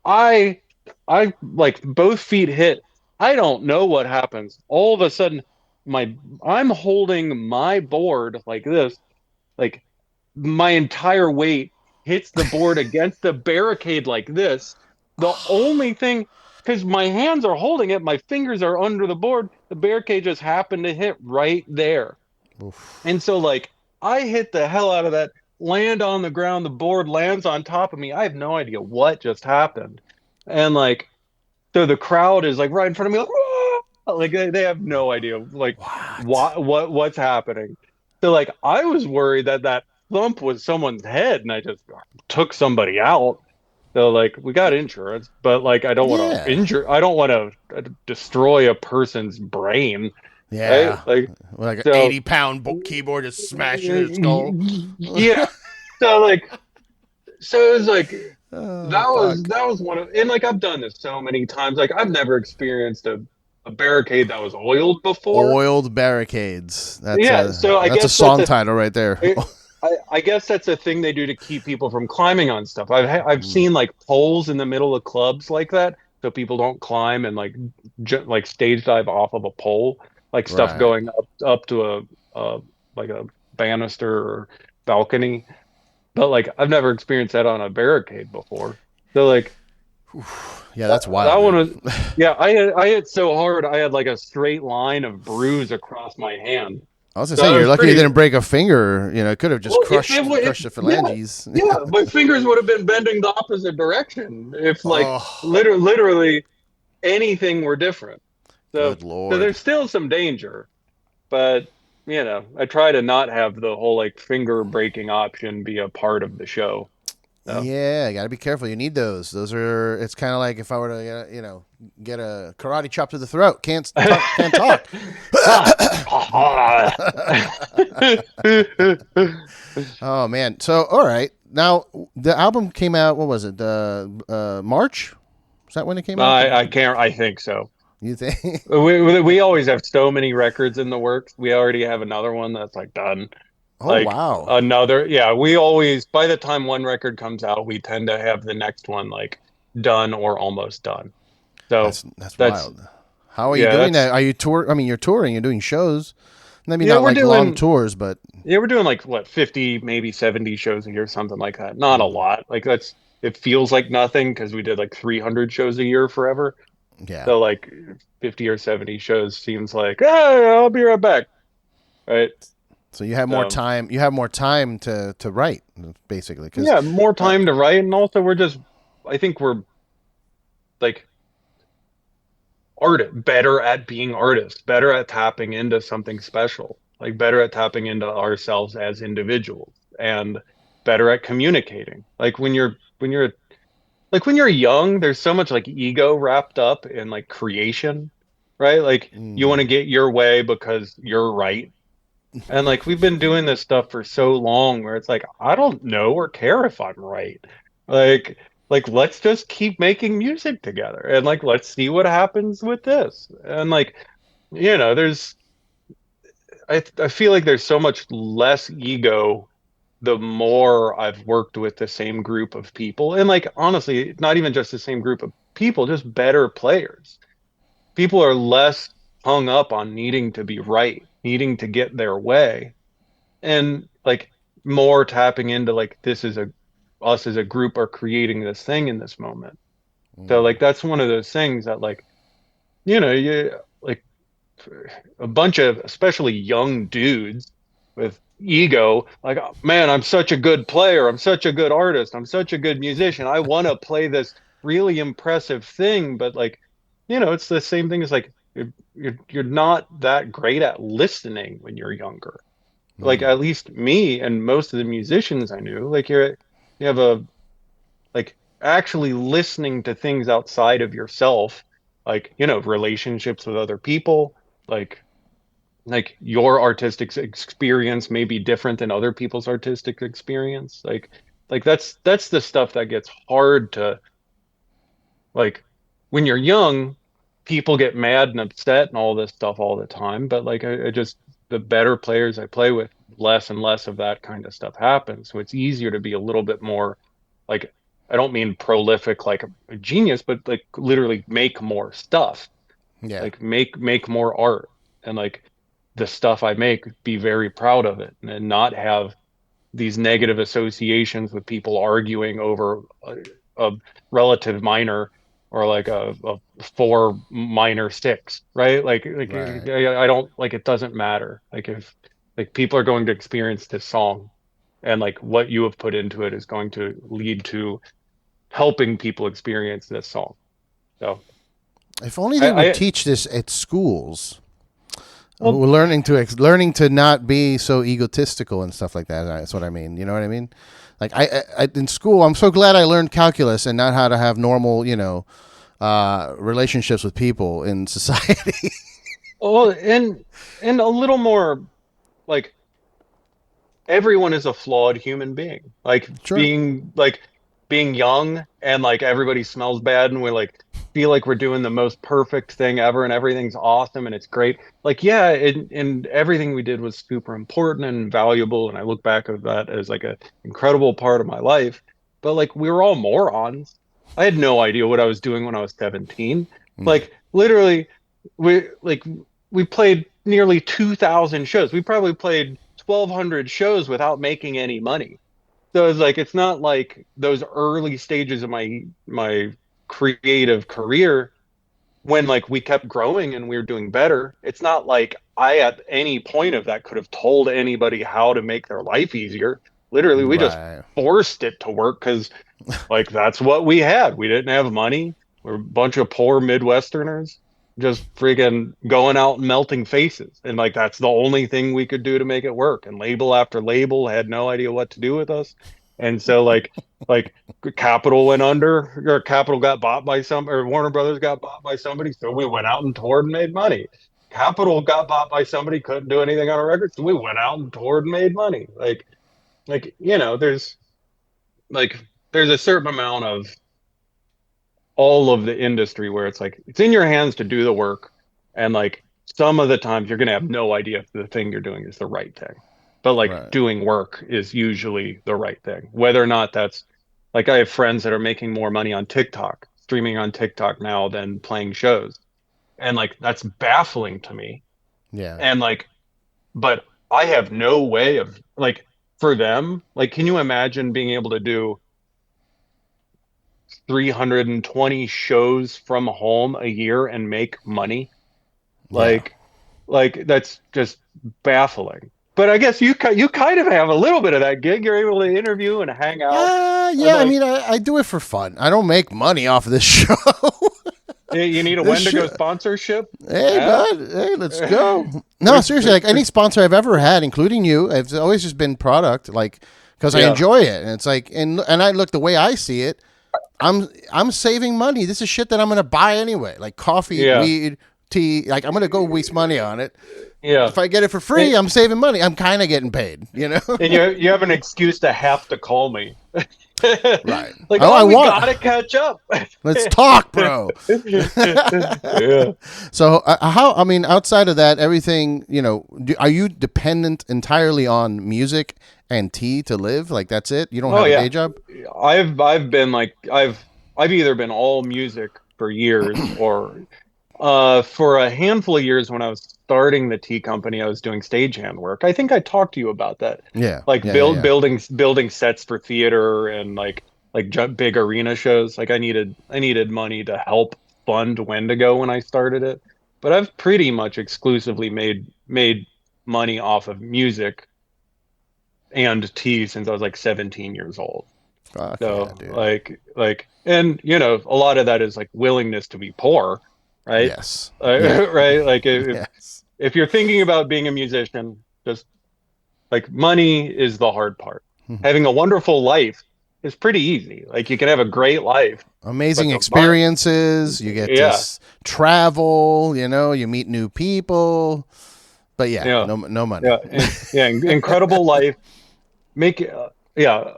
I I like both feet hit. I don't know what happens. All of a sudden, my I'm holding my board like this, like my entire weight hits the board against the barricade like this. The only thing, because my hands are holding it, my fingers are under the board, the barricade just happened to hit right there. And Oof. so, like, I hit the hell out of that, land on the ground, the board lands on top of me. I have no idea what just happened. And, like, so the crowd is like right in front of me, like, "Whoa!" Like they have no idea, like, What? what's happening. So, like, I was worried that that thump was someone's head, and I just took somebody out. So, like, we got insurance, but like, Yeah. I don't want to destroy a person's brain, right? Yeah. Like, Like an so 80-pound keyboard just smashing his skull. yeah. So like, so it was like Oh fuck. that was one of, and like I've done this so many times. Like I've never experienced a barricade that was oiled before. Oiled barricades. Yeah, so I That's a guess that's song a title right there. I guess that's a thing they do to keep people from climbing on stuff. I've Mm, seen like poles in the middle of clubs like that, so people don't climb and like like stage dive off of a pole, like stuff right. going up to a like a banister or balcony. But like I've never experienced that on a barricade before. So like Yeah, that's that wild, one dude. was, yeah, I hit so hard I had like a straight line of bruise across my hand. I was gonna So say I you're was lucky you pretty didn't break a finger. You know, it could have just well. crushed the Yeah, phalanges. yeah. My fingers would have been bending the opposite direction if like Oh, literally anything were different. So good so lord. there's still some danger, but I try to not have the whole like finger breaking option be a part of the show. So. Yeah, got to be careful. You need those. Those are. It's kind of like if I were to, get a karate chop to the throat. Can't talk. Can't talk. Oh man. So all right. Now the album came out. What was it? March. Is that when it came out? I can't. I think so. You think? We always have so many records in the works. We already have another one that's like done. Oh Like wow. another, yeah. We always by the time one record comes out, we tend to have the next one like done or almost done. So That's that's wild. How are you yeah, doing that's that? Are you tour? I mean, you're touring. You're doing shows. Maybe yeah. not like long tours, but We're doing like what 50, maybe 70 shows a year, something like that. Not a mm, lot. Like that's it feels like nothing because we did like 300 shows a year forever. yeah. So like 50 or 70 shows seems like, hey, I'll be right back. Right. So you have more So time. You have more time to write, basically, because yeah, more uh, time to write. And also I think we're like better at being artists, better at tapping into something special, like better at tapping into ourselves as individuals and better at communicating. Like when you're young, there's so much like ego wrapped up in like creation, right? Like you want to mm, get your way because you're right. And like we've been doing this stuff for so long where it's like I don't know or care if I'm right. Like let's just keep making music together and like let's see what happens with this. And like there's I feel like there's so much less ego the more I've worked with the same group of people, and like honestly, not even just the same group of people, just better players. People are less hung up on needing to be right, needing to get their way, and like more tapping into like this is a us as a group are creating this thing in this moment. So Mm. like that's one of those things that like you like a bunch of especially young dudes with ego like oh, man, I'm such a good player, I'm such a good artist, I'm such a good musician, I want to play this really impressive thing, but like it's the same thing as like you're not that great at listening when you're younger. Like Mm. at least me and most of the musicians I knew, like you have a like actually listening to things outside of yourself, like relationships with other people, like your artistic experience may be different than other people's artistic experience, like that's the stuff that gets hard to like when you're young, people get mad and upset and all this stuff all the time. But like I just the better players I play with, less and less of that kind of stuff happens. So it's easier to be a little bit more like I don't mean prolific like a genius, but like literally make more stuff, Yeah. like make more art, and like the stuff I make, be very proud of it and not have these negative associations with people arguing over a relative minor or like a four minor six, right? Like Right. I don't like it doesn't matter. Like if like people are going to experience this song and like what you have put into it is going to lead to helping people experience this song. So If only they would I teach this at schools. well Learning to not be so egotistical and stuff like that. That's what I mean. You know what I mean? Like I in school, I'm so glad I learned calculus and not how to have normal, relationships with people in society. well and a little more like everyone is a flawed human being. Like Sure. being young and like everybody smells bad and we like feel like we're doing the most perfect thing ever and everything's awesome and it's great. Like yeah, and everything we did was super important and valuable and I look back at that as like a incredible part of my life. But like we were all morons. I had no idea what I was doing when I was 17. Yeah. Like literally we like we played nearly 2,000 shows. We probably played 1,200 shows without making any money. So it's like it's not like those early stages of my creative career when like we kept growing and we were doing better. It's not like I at any point of that could have told anybody how to make their life easier. Literally, we just Right. forced it to work because like that's what we had. We didn't have money. We're a bunch of poor Midwesterners just freaking going out and melting faces. And like that's the only thing we could do to make it work. And label after label had no idea what to do with us. And so like Capital went under, or Capital got bought by some, or Warner Brothers got bought by somebody. So we went out and toured and made money. Capital got bought by somebody, couldn't do anything on a record. So we went out and toured and made money. Like, like there's a certain amount of all of the industry where it's like it's in your hands to do the work, and like some of the times you're going to have no idea if the thing you're doing is the right thing, but like Right. doing work is usually the right thing, whether or not that's like I have friends that are making more money on TikTok, streaming on TikTok now than playing shows, and like that's baffling to me. Yeah. And like but I have no way of like for them, like can you imagine being able to do 320 shows from home a year and make money? Yeah. Like that's just baffling. But I guess you kind of have a little bit of that gig. You're able to interview and hang out with Yeah. I like mean, I do it for fun. I don't make money off of this show. you need a this Wendigo show. sponsorship. Hey, Yeah. bud. Hey, let's go. No, seriously. Like any sponsor I've ever had, including you, it's always just been product. Like because I Yeah. enjoy it, and it's like, and I look the way I see it. I'm saving money. This is shit that I'm gonna buy anyway. Like coffee, Yeah. weed, tea. Like I'm gonna go waste money on it. Yeah. If I get it for free, And, I'm saving money. I'm kind of getting paid. You know. and you have an excuse to have to call me. Right. Like, Oh, I oh, we want. gotta catch up. Let's talk, bro. Yeah. So, how? I mean, outside of that, everything. Are you dependent entirely on music and tea to live? Like that's it. You don't Oh have a day yeah. job. I've been like I've either been all music for years or for a handful of years when I was starting the tea company, I was doing stagehand work. I think I talked to you about that. Yeah. Like Yeah. Yeah. Yeah. building sets for theater and like big arena shows. Like I needed money to help fund Wendigo when I started it. But I've pretty much exclusively made money off of music and tea since I was like 17 years old. Fuck yeah, So dude. and a lot of that is like willingness to be poor, right? Yes. Yeah. Right? Like Yes. if you're thinking about being a musician, just like money is the hard part. Having a wonderful life is pretty easy. Like you can have a great life, but Amazing the mon experiences. You get to yeah, travel. You meet new people. But yeah, yeah, no money. yeah, yeah, incredible life. Make yeah,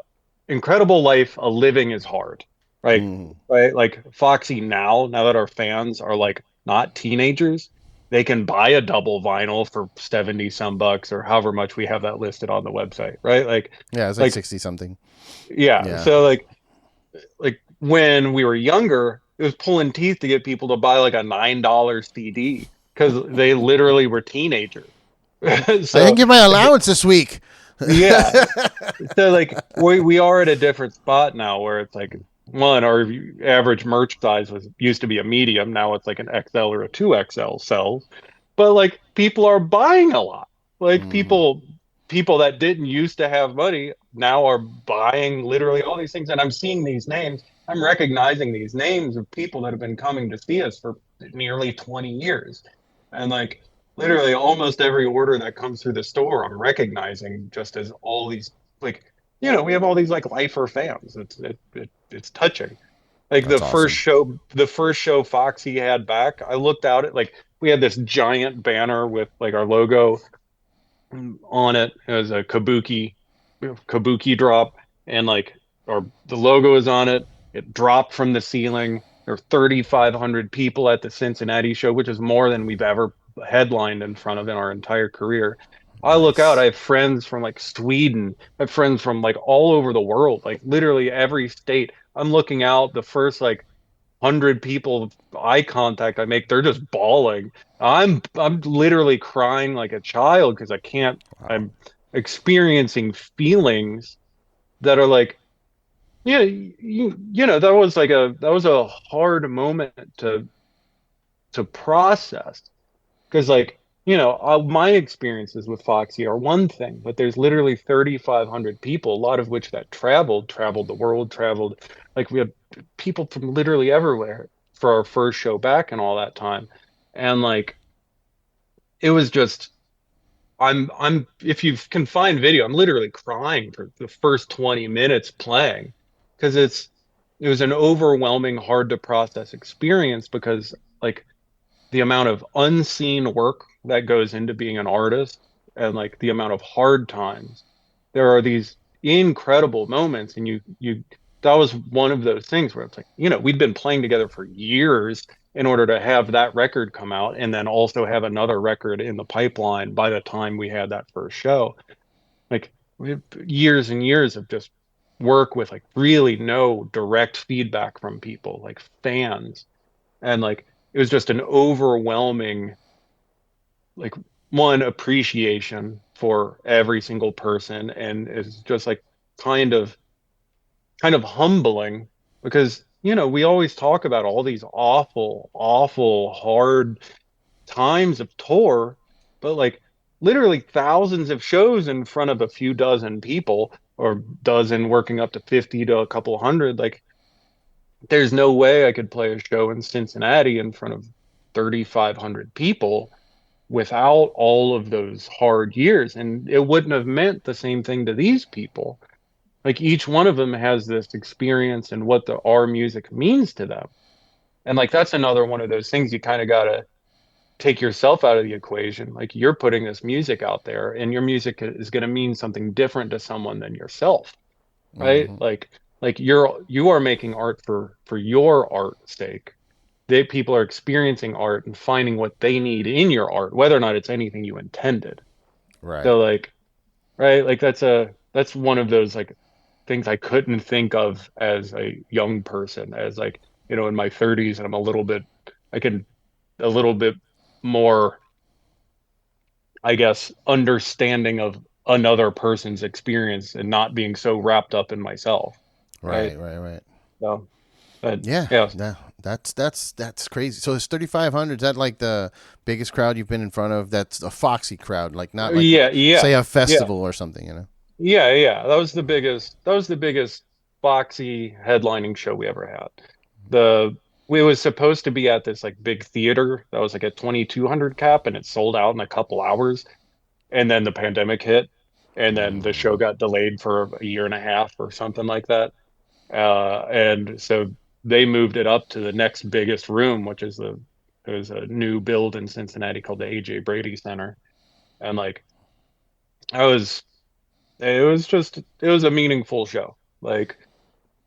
incredible life. A living is hard, right? Mm. Right? Like Foxy now that our fans are like not teenagers, they can buy a double vinyl for 70 some bucks or however much we have that listed on the website, right? Yeah, it's like Like 60 something. yeah. Yeah. So like when we were younger, it was pulling teeth to get people to buy like a $9 CD because they literally were teenagers. I didn't So get my allowance this week. yeah. So like we are at a different spot now where it's like one, our average merch size was used to be a medium, now it's like an XL or a 2XL sells. But like people are buying a lot. Like Mm. people that didn't used to have money now are buying literally all these things. And I'm seeing these names. I'm recognizing these names of people that have been coming to see us for nearly 20 years. And like literally almost every order that comes through the store, I'm recognizing just as all these like we have all these like lifer fans. It's touching. Like That's awesome. the first show Foxy had back, I looked out at like we had this giant banner with like our logo on it. It was a kabuki drop, and like the logo is on it. It dropped from the ceiling. There were 3,500 people at the Cincinnati show, which is more than we've ever headlined in front of in our entire career. I look out, I Nice. have friends from like Sweden, I have friends from like all over the world, like literally every state. I'm looking out, the first like 100 people eye contact I make, they're just bawling. I'm literally crying like a child because I can't. Wow. I'm experiencing feelings that are like, yeah, that was a hard moment to process because like my experiences with Foxy are one thing, but there's literally 3,500 people, a lot of which that traveled the world, traveled like we had people from literally everywhere for our first show back and all that time. And like it was just I'm if you can find video, I'm literally crying for the first 20 minutes playing because it was an overwhelming, hard to process experience because like the amount of unseen work that goes into being an artist and like the amount of hard times. There are these incredible moments, and you that was one of those things where it's like, we'd been playing together for years in order to have that record come out and then also have another record in the pipeline by the time we had that first show. Like we had years and years of just work with like really no direct feedback from people, like fans. And like it was just an overwhelming like one appreciation for every single person, and it's just like kind of kind of humbling because we always talk about all these awful hard times of tour, but like literally thousands of shows in front of a few dozen people or dozen working up to 50 to a couple hundred. Like there's no way I could play a show in Cincinnati in front of 3,500 people without all of those hard years. And it wouldn't have meant the same thing to these people. Like each one of them has this experience and what our music means to them. And like that's another one of those things you kind of got to take yourself out of the equation. Like you're putting this music out there and your music is going to mean something different to someone than yourself, right? Hmm. Like like you are making art for your art's sake. They people are experiencing art and finding what they need in your art, whether or not it's anything you intended. Right. So like, right, like that's one of those like things I couldn't think of as a young person, as like, in my 30s, and I'm a little bit, I can a little bit more, I guess, understanding of another person's experience and not being so wrapped up in myself, right? Right. Right. Right. So, but Yeah. yeah, That's crazy. So it's 3,500. Is that like the biggest crowd you've been in front of? That's a Foxy crowd, like not like yeah, yeah, say a yeah, festival or something. You know. yeah. That was the biggest Foxy headlining show we ever had. The We was supposed to be at this like big theater that was like a 2,200 cap, and it sold out in a couple hours. And then the pandemic hit, and then the show got delayed for a year and a half or something like that. And so they moved it up to the next biggest room, which is there's a new build in Cincinnati called the AJ Brady Center. And like I was it was a meaningful show. Like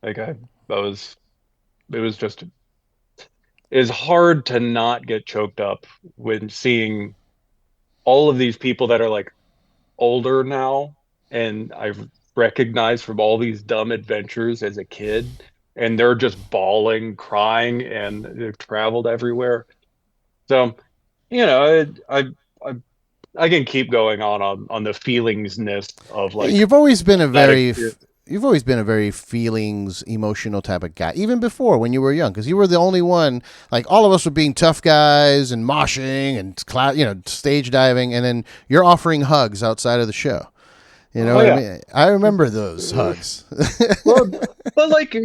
I was it was just it's hard to not get choked up when seeing all of these people that are like older now, and I've recognized from all these dumb adventures as a kid, and they're just bawling, crying, and they've traveled everywhere. So, I I can keep going on the feelingsness of like You've always been a that very experience. you've always been a very feelings emotional type of guy, even before when you were young, because you were the only one. Like all of us were being tough guys and moshing and stage diving, and then you're offering hugs outside of the show. You know Oh what I yeah. mean? I remember those hugs. Well, but like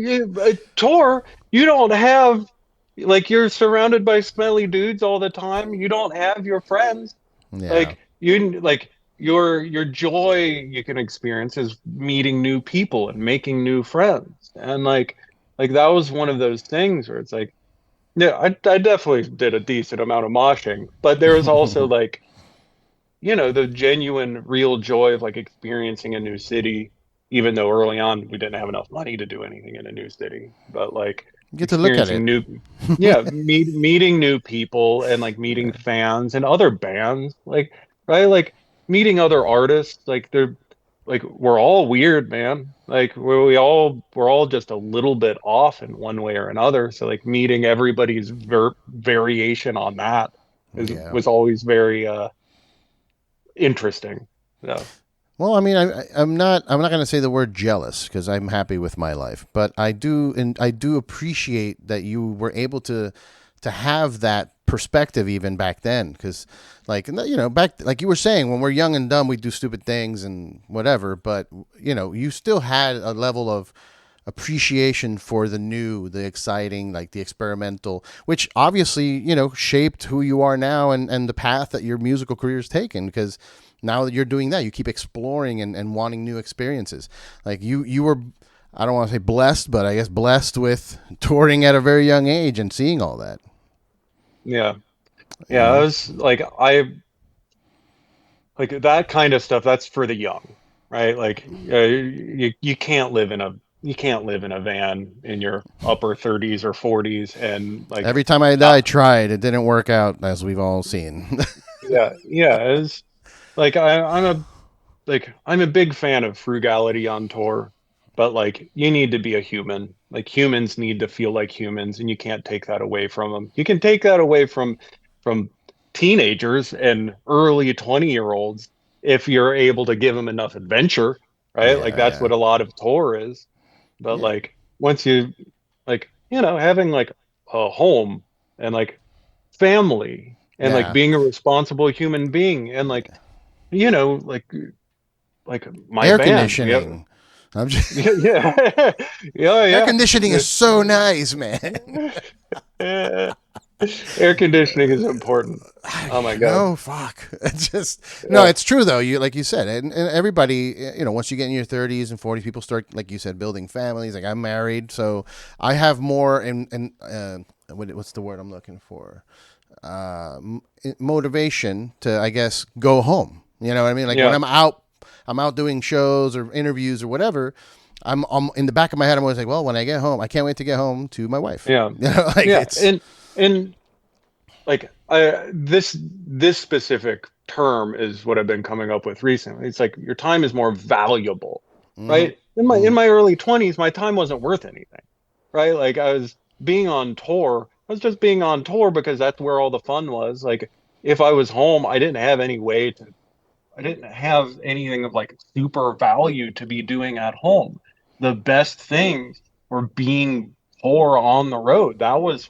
tour, you don't have like you're surrounded by smelly dudes all the time. You don't have your friends. Yeah. Like you like your joy you can experience is meeting new people and making new friends. And like that was one of those things where it's like, yeah, I definitely did a decent amount of moshing, but there was also like, the genuine real joy of like experiencing a new city, even though early on we didn't have enough money to do anything in a new city. But like Get to look at experiencing it. new, yeah, meeting new people and like meeting fans and other bands, like, right, like meeting other artists, like they're like we're all weird, man. Like we're all just a little bit off in one way or another. So like meeting everybody's variation on that is Yeah. was always very interesting. So Well, I mean, I'm not going to say the word jealous because I'm happy with my life, but I do appreciate that you were able to have that perspective even back then, because like back like you were saying, when we're young and dumb we do stupid things and whatever, but you still had a level of appreciation for the new, the exciting, like the experimental, which obviously shaped who you are now, and the path that your musical career has taken, because now that you're doing that, you keep exploring and wanting new experiences. Like you were, I don't want to say blessed, but I guess blessed with touring at a very young age and seeing all that. yeah, You yeah, I know? was like I like that kind of stuff. That's for the young, right? Like you can't live in a van in your upper 30s or 40s and like Every time I not tried, it didn't work out, as we've all seen. yeah. It's like I'm a big fan of frugality on tour, but like you need to be a human. Like humans need to feel like humans, and you can't take that away from them. You can take that away from teenagers and early 20-year-olds if you're able to give them enough adventure, right? Like Yeah, that's yeah, what a lot of tour is. But yeah, like once you like, having like a home and like family and like yeah. being a responsible human being and like, like my Air band. We have conditioning. I'm just, yeah, yeah. Yeah, air yeah. conditioning is so nice, man. Yeah. Air conditioning is important. Oh my God. No, fuck. It's just no. Yeah. It's true though. You like you said, and everybody, once you get in your 30s and 40s, people start, like you said, building families. Like I'm married, so I have more what's the word I'm looking for? Motivation to, I guess, go home. You know what I mean? Like when Yeah. I'm out doing shows or interviews or whatever. I'm in the back of my head. I'm always like, well, when I get home, I can't wait to get home to my wife. Yeah. Like Yeah. it's And like this specific term is what I've been coming up with recently. It's like your time is more valuable, hmm right? In my early 20s, my time wasn't worth anything, right? Like I was being on tour. I was just being on tour because that's where all the fun was. Like if I was home, I didn't have anything of like super value to be doing at home. The best things were being poor on the road. That was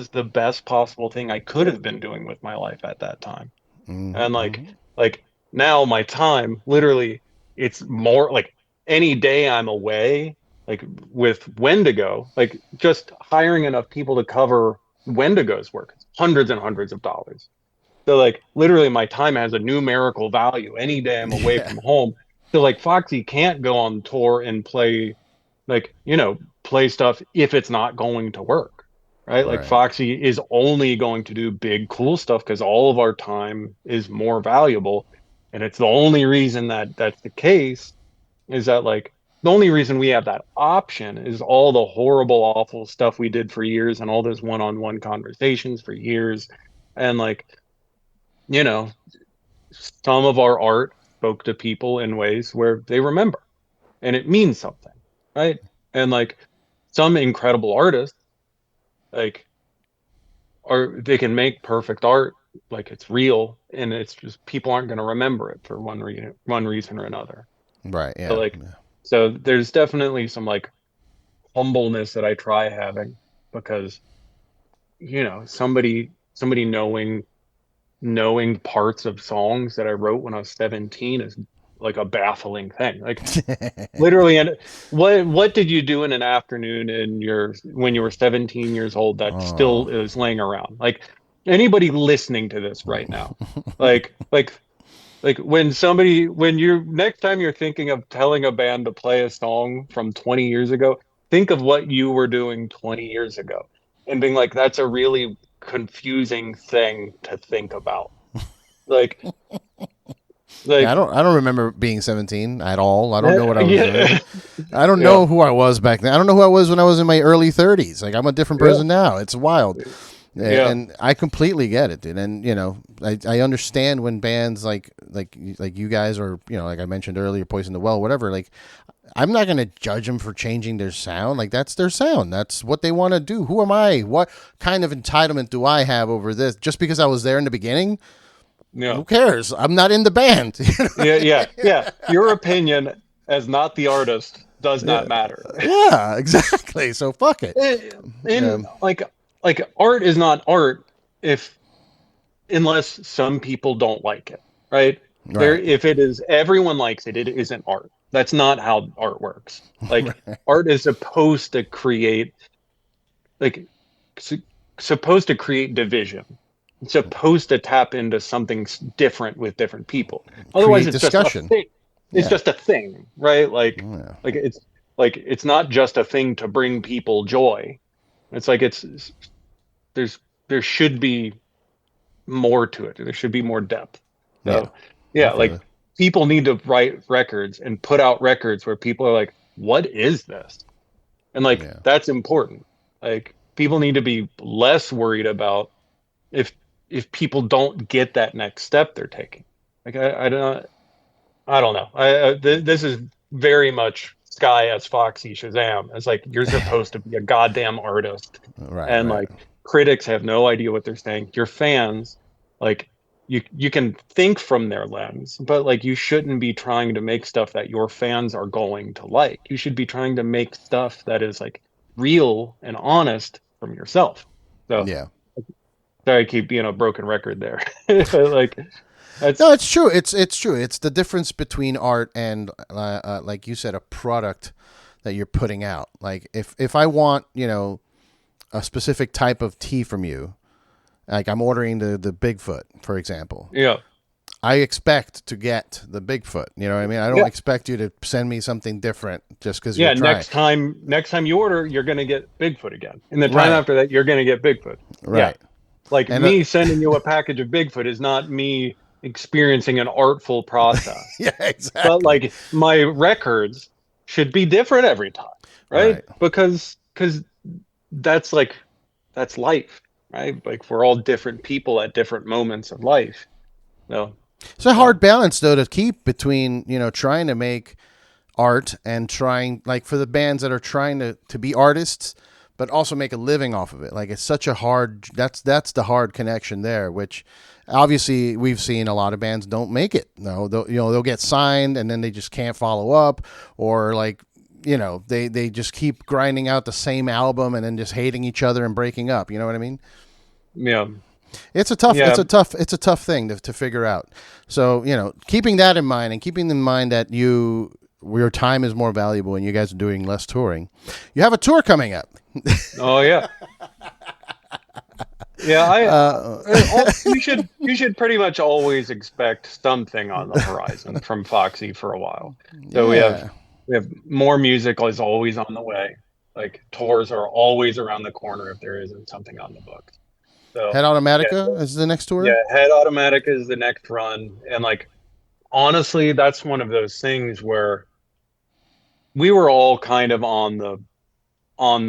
the best possible thing I could have been doing with my life at that time. And like now my time literally it's more like any day I'm away, like with Wendigo, like just hiring enough people to cover Wendigo's work, hundreds and hundreds of dollars. So like literally my time has a numerical value any day I'm away yeah, from home. So like Foxy can't go on tour and play like, play stuff if it's not going to work. Right? Like right, Foxy is only going to do big cool stuff because all of our time is more valuable. And it's the only reason that that's the case is that like the only reason we have that option is all the horrible, awful stuff we did for years and all those one-on-one conversations for years. And like, you know, some of our art spoke to people in ways where they remember and it means something, right? And like some incredible artists, like are they can make perfect art, like it's real, and it's just people aren't going to remember it for one reason or another. right, So yeah, like, so there's definitely some like humbleness that I try having because somebody knowing parts of songs that I wrote when I was 17 is like a baffling thing. Like literally, and what did you do in an afternoon in your when you were 17 years old that oh, still is laying around? Like anybody listening to this right now, like like when you're next time you're thinking of telling a band to play a song from 20 years ago, think of what you were doing 20 years ago and being like, that's a really confusing thing to think about. Like, yeah. like, I don't remember being 17 at all. I don't know what I was doing. yeah, I don't yeah, know who I was back then. I don't know who I was when I was in my early 30s. Like I'm a different yeah, person now. It's wild. yeah, And I completely get it, dude. And I understand when bands like you guys, or like I mentioned earlier, Poison the Well, whatever. Like, I'm not gonna judge them for changing their sound. Like that's their sound. That's what they want to do. Who am I? What kind of entitlement do I have over this? Just because I was there in the beginning, yeah, who cares? I'm not in the band. yeah, yeah, yeah. Your opinion as not the artist does not Yeah, matter. yeah, exactly. So fuck it. In Um, like art is not art if unless some people don't like it, right? There, right. if it is everyone likes it, it isn't art. That's not how art works. Like art is supposed to create like su- supposed to create division. It's supposed to tap into something different with different people. Otherwise, Create it's just a discussion. thing. It's Yeah. just a thing, right? Yeah. Like it's not just a thing to bring people joy. It's like there's there should be more to it. There should be more depth. Yeah. So I yeah, feel like it. people need to write records and put out records where people are like, what is this? And like Yeah. that's important. Like people need to be less worried about if people don't get that next step they're taking. Like I don't know. This is very much Sky as Foxy Shazam. It's like you're supposed to be a goddamn artist, Right. and Right. like critics have no idea what they're saying. Your fans, like you can think from their lens, but like you shouldn't be trying to make stuff that your fans are going to like. You should be trying to make stuff that is like real and honest from yourself. So Yeah. sorry, I keep being a broken record there. Like No, that's it's true. It's true. It's the difference between art and, like you said, a product that you're putting out. Like if I want a specific type of tea from you, like I'm ordering the Bigfoot, for example. yeah. I expect to get the Bigfoot. You know what I mean? I don't Yeah. expect you to send me something different just because you're Yeah, trying. next time you order, you're gonna get Bigfoot again. And the time Right. after that, you're gonna get Bigfoot. Yeah. Right. Like And me sending you a package of Bigfoot is not me experiencing an artful process. yeah, But exactly. like my records, should be different every time, right? Right. Because that's like that's life, right? Like we're all different people at different moments of life. No. It's a hard So balance though to keep between, trying to make art and trying, like, for the bands that are trying to be artists but also make a living off of it. Like, it's such a hard, that's the hard connection there, which obviously we've seen a lot of bands don't make it. No, they'll get signed and then they just can't follow up, or like, they just keep grinding out the same album and then just hating each other and breaking up. You know what I mean? yeah. It's a tough, Yeah. it's a tough thing to figure out. So, keeping that in mind and keeping in mind that your time is more valuable and you guys are doing less touring. You have a tour coming up. Oh yeah. Yeah, you should pretty much always expect something on the horizon from Foxy for a while. So Yeah. we have more music is always on the way. Like tours are always around the corner if there isn't something on the books. So Head yeah, Automatica is the next yeah, tour. Head Automatic is the next run, and like honestly, that's one of those things where we were all kind of on the on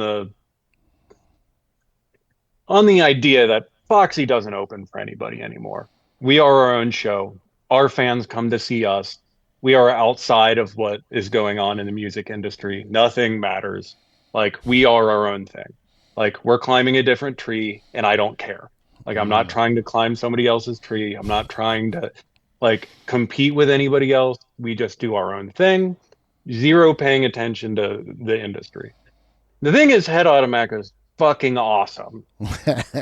the idea that Foxy doesn't open for anybody anymore. We are our own show. Our fans come to see us. We are outside of what is going on in the music industry. Nothing matters. Like we are our own thing. Like we're climbing a different tree and I don't care. Like I'm not trying to climb somebody else's tree. I'm not trying to like compete with anybody else. We just do our own thing. Zero paying attention to the industry. The thing is, Head Automatic is fucking awesome.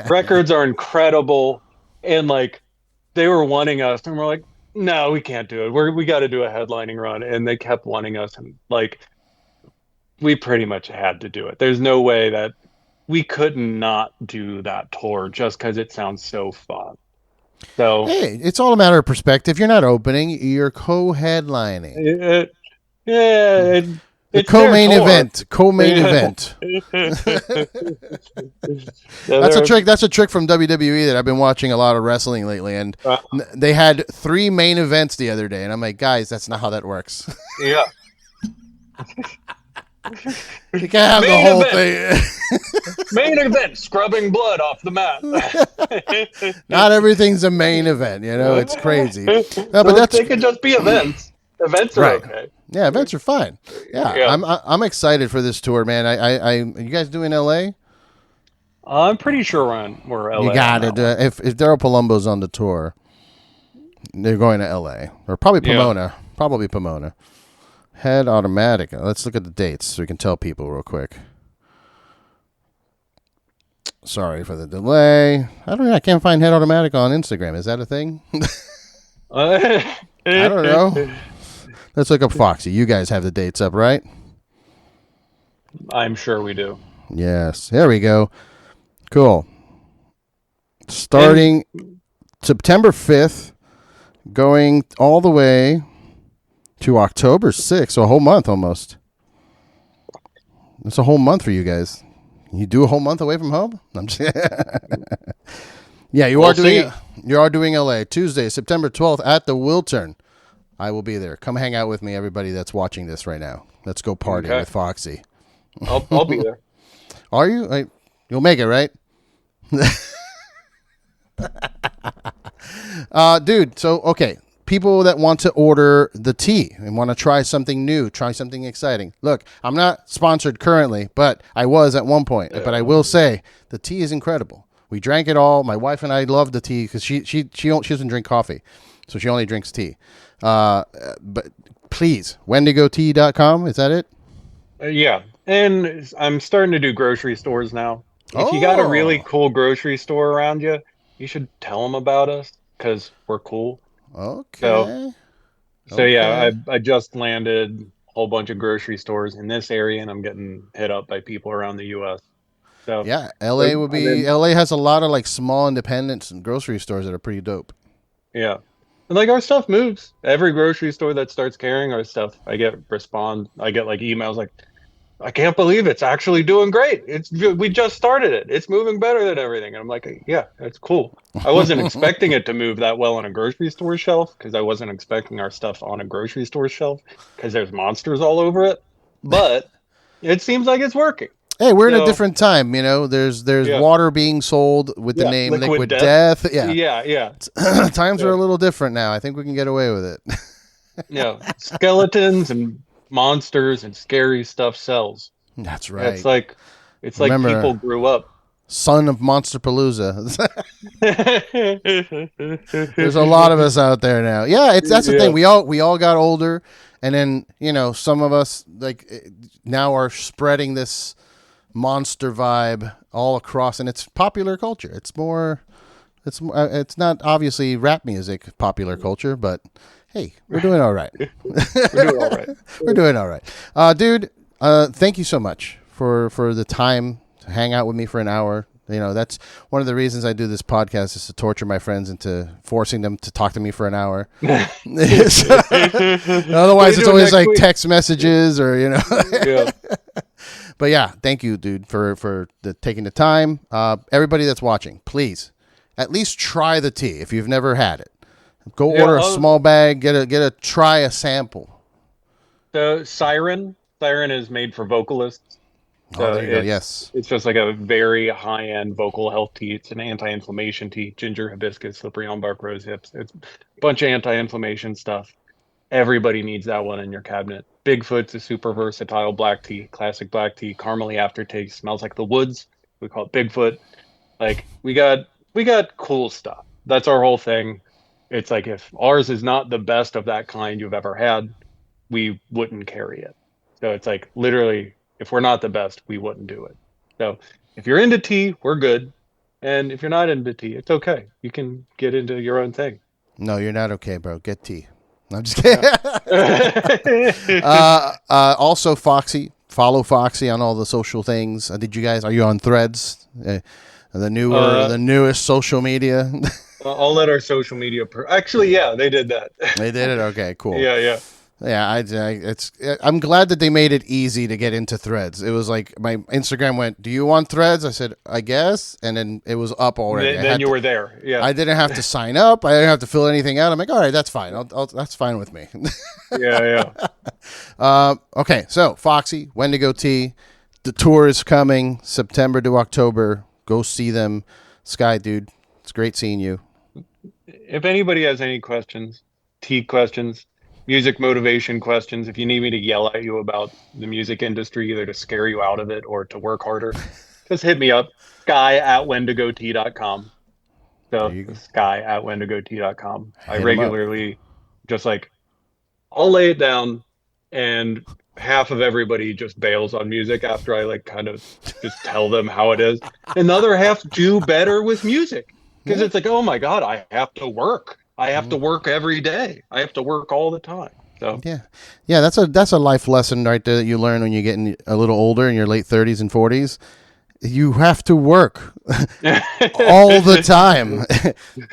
Records are incredible, and like they were wanting us, and we're like, no, we can't do it. We got to do a headlining run, and they kept wanting us, and like we pretty much had to do it. There's no way that we could not do that tour just because it sounds so fun. So Hey, it's all a matter of perspective. You're not opening, you're co-headlining. it, yeah, The it's their co-main tour. event. Co-main Yeah. event. So That's a trick. That's a trick from WWE that I've been watching a lot of wrestling lately, and uh, they had 3 main events the other day, and I'm like, guys, that's not how that works. yeah. You can't have the Main whole event. thing. Main event, scrubbing blood off the mat. Not everything's a main event. It's crazy. No, but that's They could just be events. Events are right. okay. Yeah, events are fine. Yeah, Yeah. I'm excited for this tour, man. You guys doing L.A.? I'm pretty sure we're LA. You got on it. that one. If Daryl Palumbo's on the tour, they're going to L.A. or probably Yeah. Pomona. Probably Pomona. Head Automatica. Let's look at the dates so we can tell people real quick. Sorry for the delay. I can't find Head Automatica on Instagram. Is that a thing? I don't know. Let's look up Foxy. You guys have the dates up, right? I'm sure we do. Yes. There we go. Cool. Starting September 5th, going all the way to October 6th, so a whole month almost. It's a whole month for you guys. You do a whole month away from home? I'm just Yeah, you We'll are doing see. you are doing LA Tuesday, September 12th at the Wiltern. I will be there. Come hang out with me, everybody that's watching this right now. Let's go party Okay. with Foxy. I'll be there. Are you? You'll make it, right? Dude, so, okay. People that want to order the tea and want to try something new, try something exciting. Look, I'm not sponsored currently, but I was at one point. But I will say the tea is incredible. We drank it all. My wife and I love the tea because she doesn't drink coffee, so she only drinks tea. But please, wendigotea.com, is that it? Yeah. And I'm starting to do grocery stores now. If you got a really Oh, cool grocery store around you, you should tell them about us because we're cool. So, okay. so yeah, Okay. I just landed a whole bunch of grocery stores in this area, and I'm getting hit up by people around the U.S. So, Yeah, and then LA has a lot of like small independents and grocery stores that are pretty dope. yeah, and like our stuff moves. Every grocery store that starts carrying our stuff, I get like emails like, I can't believe it's actually doing great. We just started it. It's moving better than everything. And I'm like, yeah, that's cool. I wasn't expecting it to move that well on a grocery store shelf because I wasn't expecting our stuff on a grocery store shelf because there's monsters all over it. but it seems like it's working. Hey, we're in a So different time, you know. There's yeah, water being sold with the yeah, name liquid Liquid death. Death. Yeah. Yeah, yeah, Times are yeah, a little different now. I think we can get away with it. yeah. Skeletons and monsters and scary stuff sells. That's It's right. like it's like people Remember, grew up. son of Monster Palooza. There's a lot of Yeah, us out there now. Yeah, it's that's the thing. We all got older, and then some of us now are spreading this monster vibe all across, and it's popular culture. It's not obviously rap music popular culture, but hey, we're doing all right. we're doing all right. We're doing all right, dude. Thank you so much for the time to hang out with me for an hour. That's one of the reasons I do this podcast, is to torture my friends into forcing them to talk to me for an hour. Otherwise, What are you it's doing always next like week? text messages or. Yeah. But yeah, thank you, dude, for taking the time. Everybody that's watching, please at least try the tea if you've never had it. Go Yeah, order a small bag. Try a sample. the Siren is made for vocalists. Oh, So there you go. it's Yes. it's just like a very high-end vocal health tea. It's an anti-inflammation tea, ginger, hibiscus, slippery elm bark, rose hips. It's a bunch of anti-inflammation stuff. Everybody needs that one in your cabinet. Bigfoot's a super versatile black tea, classic black tea, caramely aftertaste, smells like the woods. We call it Bigfoot. Like we got cool stuff. That's our whole thing. It's like if ours is not the best of that kind you've ever had, we wouldn't carry it. So it's like literally, if we're not the best, we wouldn't do it. So if you're into tea, we're good. And if you're not into tea, it's okay. You can get into your own thing. No, you're not okay, bro. Get tea. I'm just Yeah. kidding. Also, Foxy. Follow Foxy on all the social things. Are you on Threads? uh, The newest social media. I'll let our social media actually, yeah, they did that. They did it. Okay, cool. Yeah, yeah. Yeah, I'm glad that they made it easy to get into Threads. It was like my Instagram went, "Do you want Threads?" I said, "I guess," and then it was up already. Then you were there. Yeah. I didn't have to sign up. I didn't have to fill anything out. I'm like, all right, that's fine. That's fine with me. Yeah, yeah. Okay, so Foxy, Wendigo Tea, the tour is coming September to October. Go see them. Sky, dude, it's great seeing you. If anybody has any questions, tea questions, music motivation questions, if you need me to yell at you about the music industry, either to scare you out of it or to work harder, just hit me up. Sky@wendigotea.com. There So you go. sky@wendigotea.com. I Hit him up. regularly just like I'll lay it down and half of everybody just bails on music after I like kind of just tell them how it is. And the other half do better with music because Yeah. it's like, oh my God, I have to work. I have to work every day. I have to work all the time. So Yeah, yeah. That's a life lesson right there that you learn when you get a little older in your late 30s and 40s. You have to work all the time,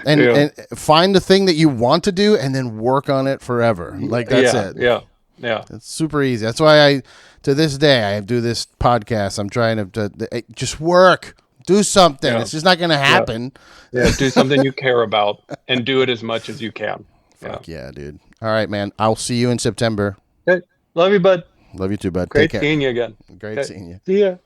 and yeah, and find the thing that you want to do, and then work on it forever. Like that's yeah, it. yeah, yeah, It's super easy. That's why to this day, I do this podcast. I'm trying to just work, do something. yeah, It's just not going to yeah, happen. yeah. Do something you care about and do it as much as you can. Yeah. Fuck yeah, dude. All right, man. I'll see you in September. Okay. Love you, bud. Love you too, bud. Take Great care. seeing you again. Great Okay. seeing you. See ya.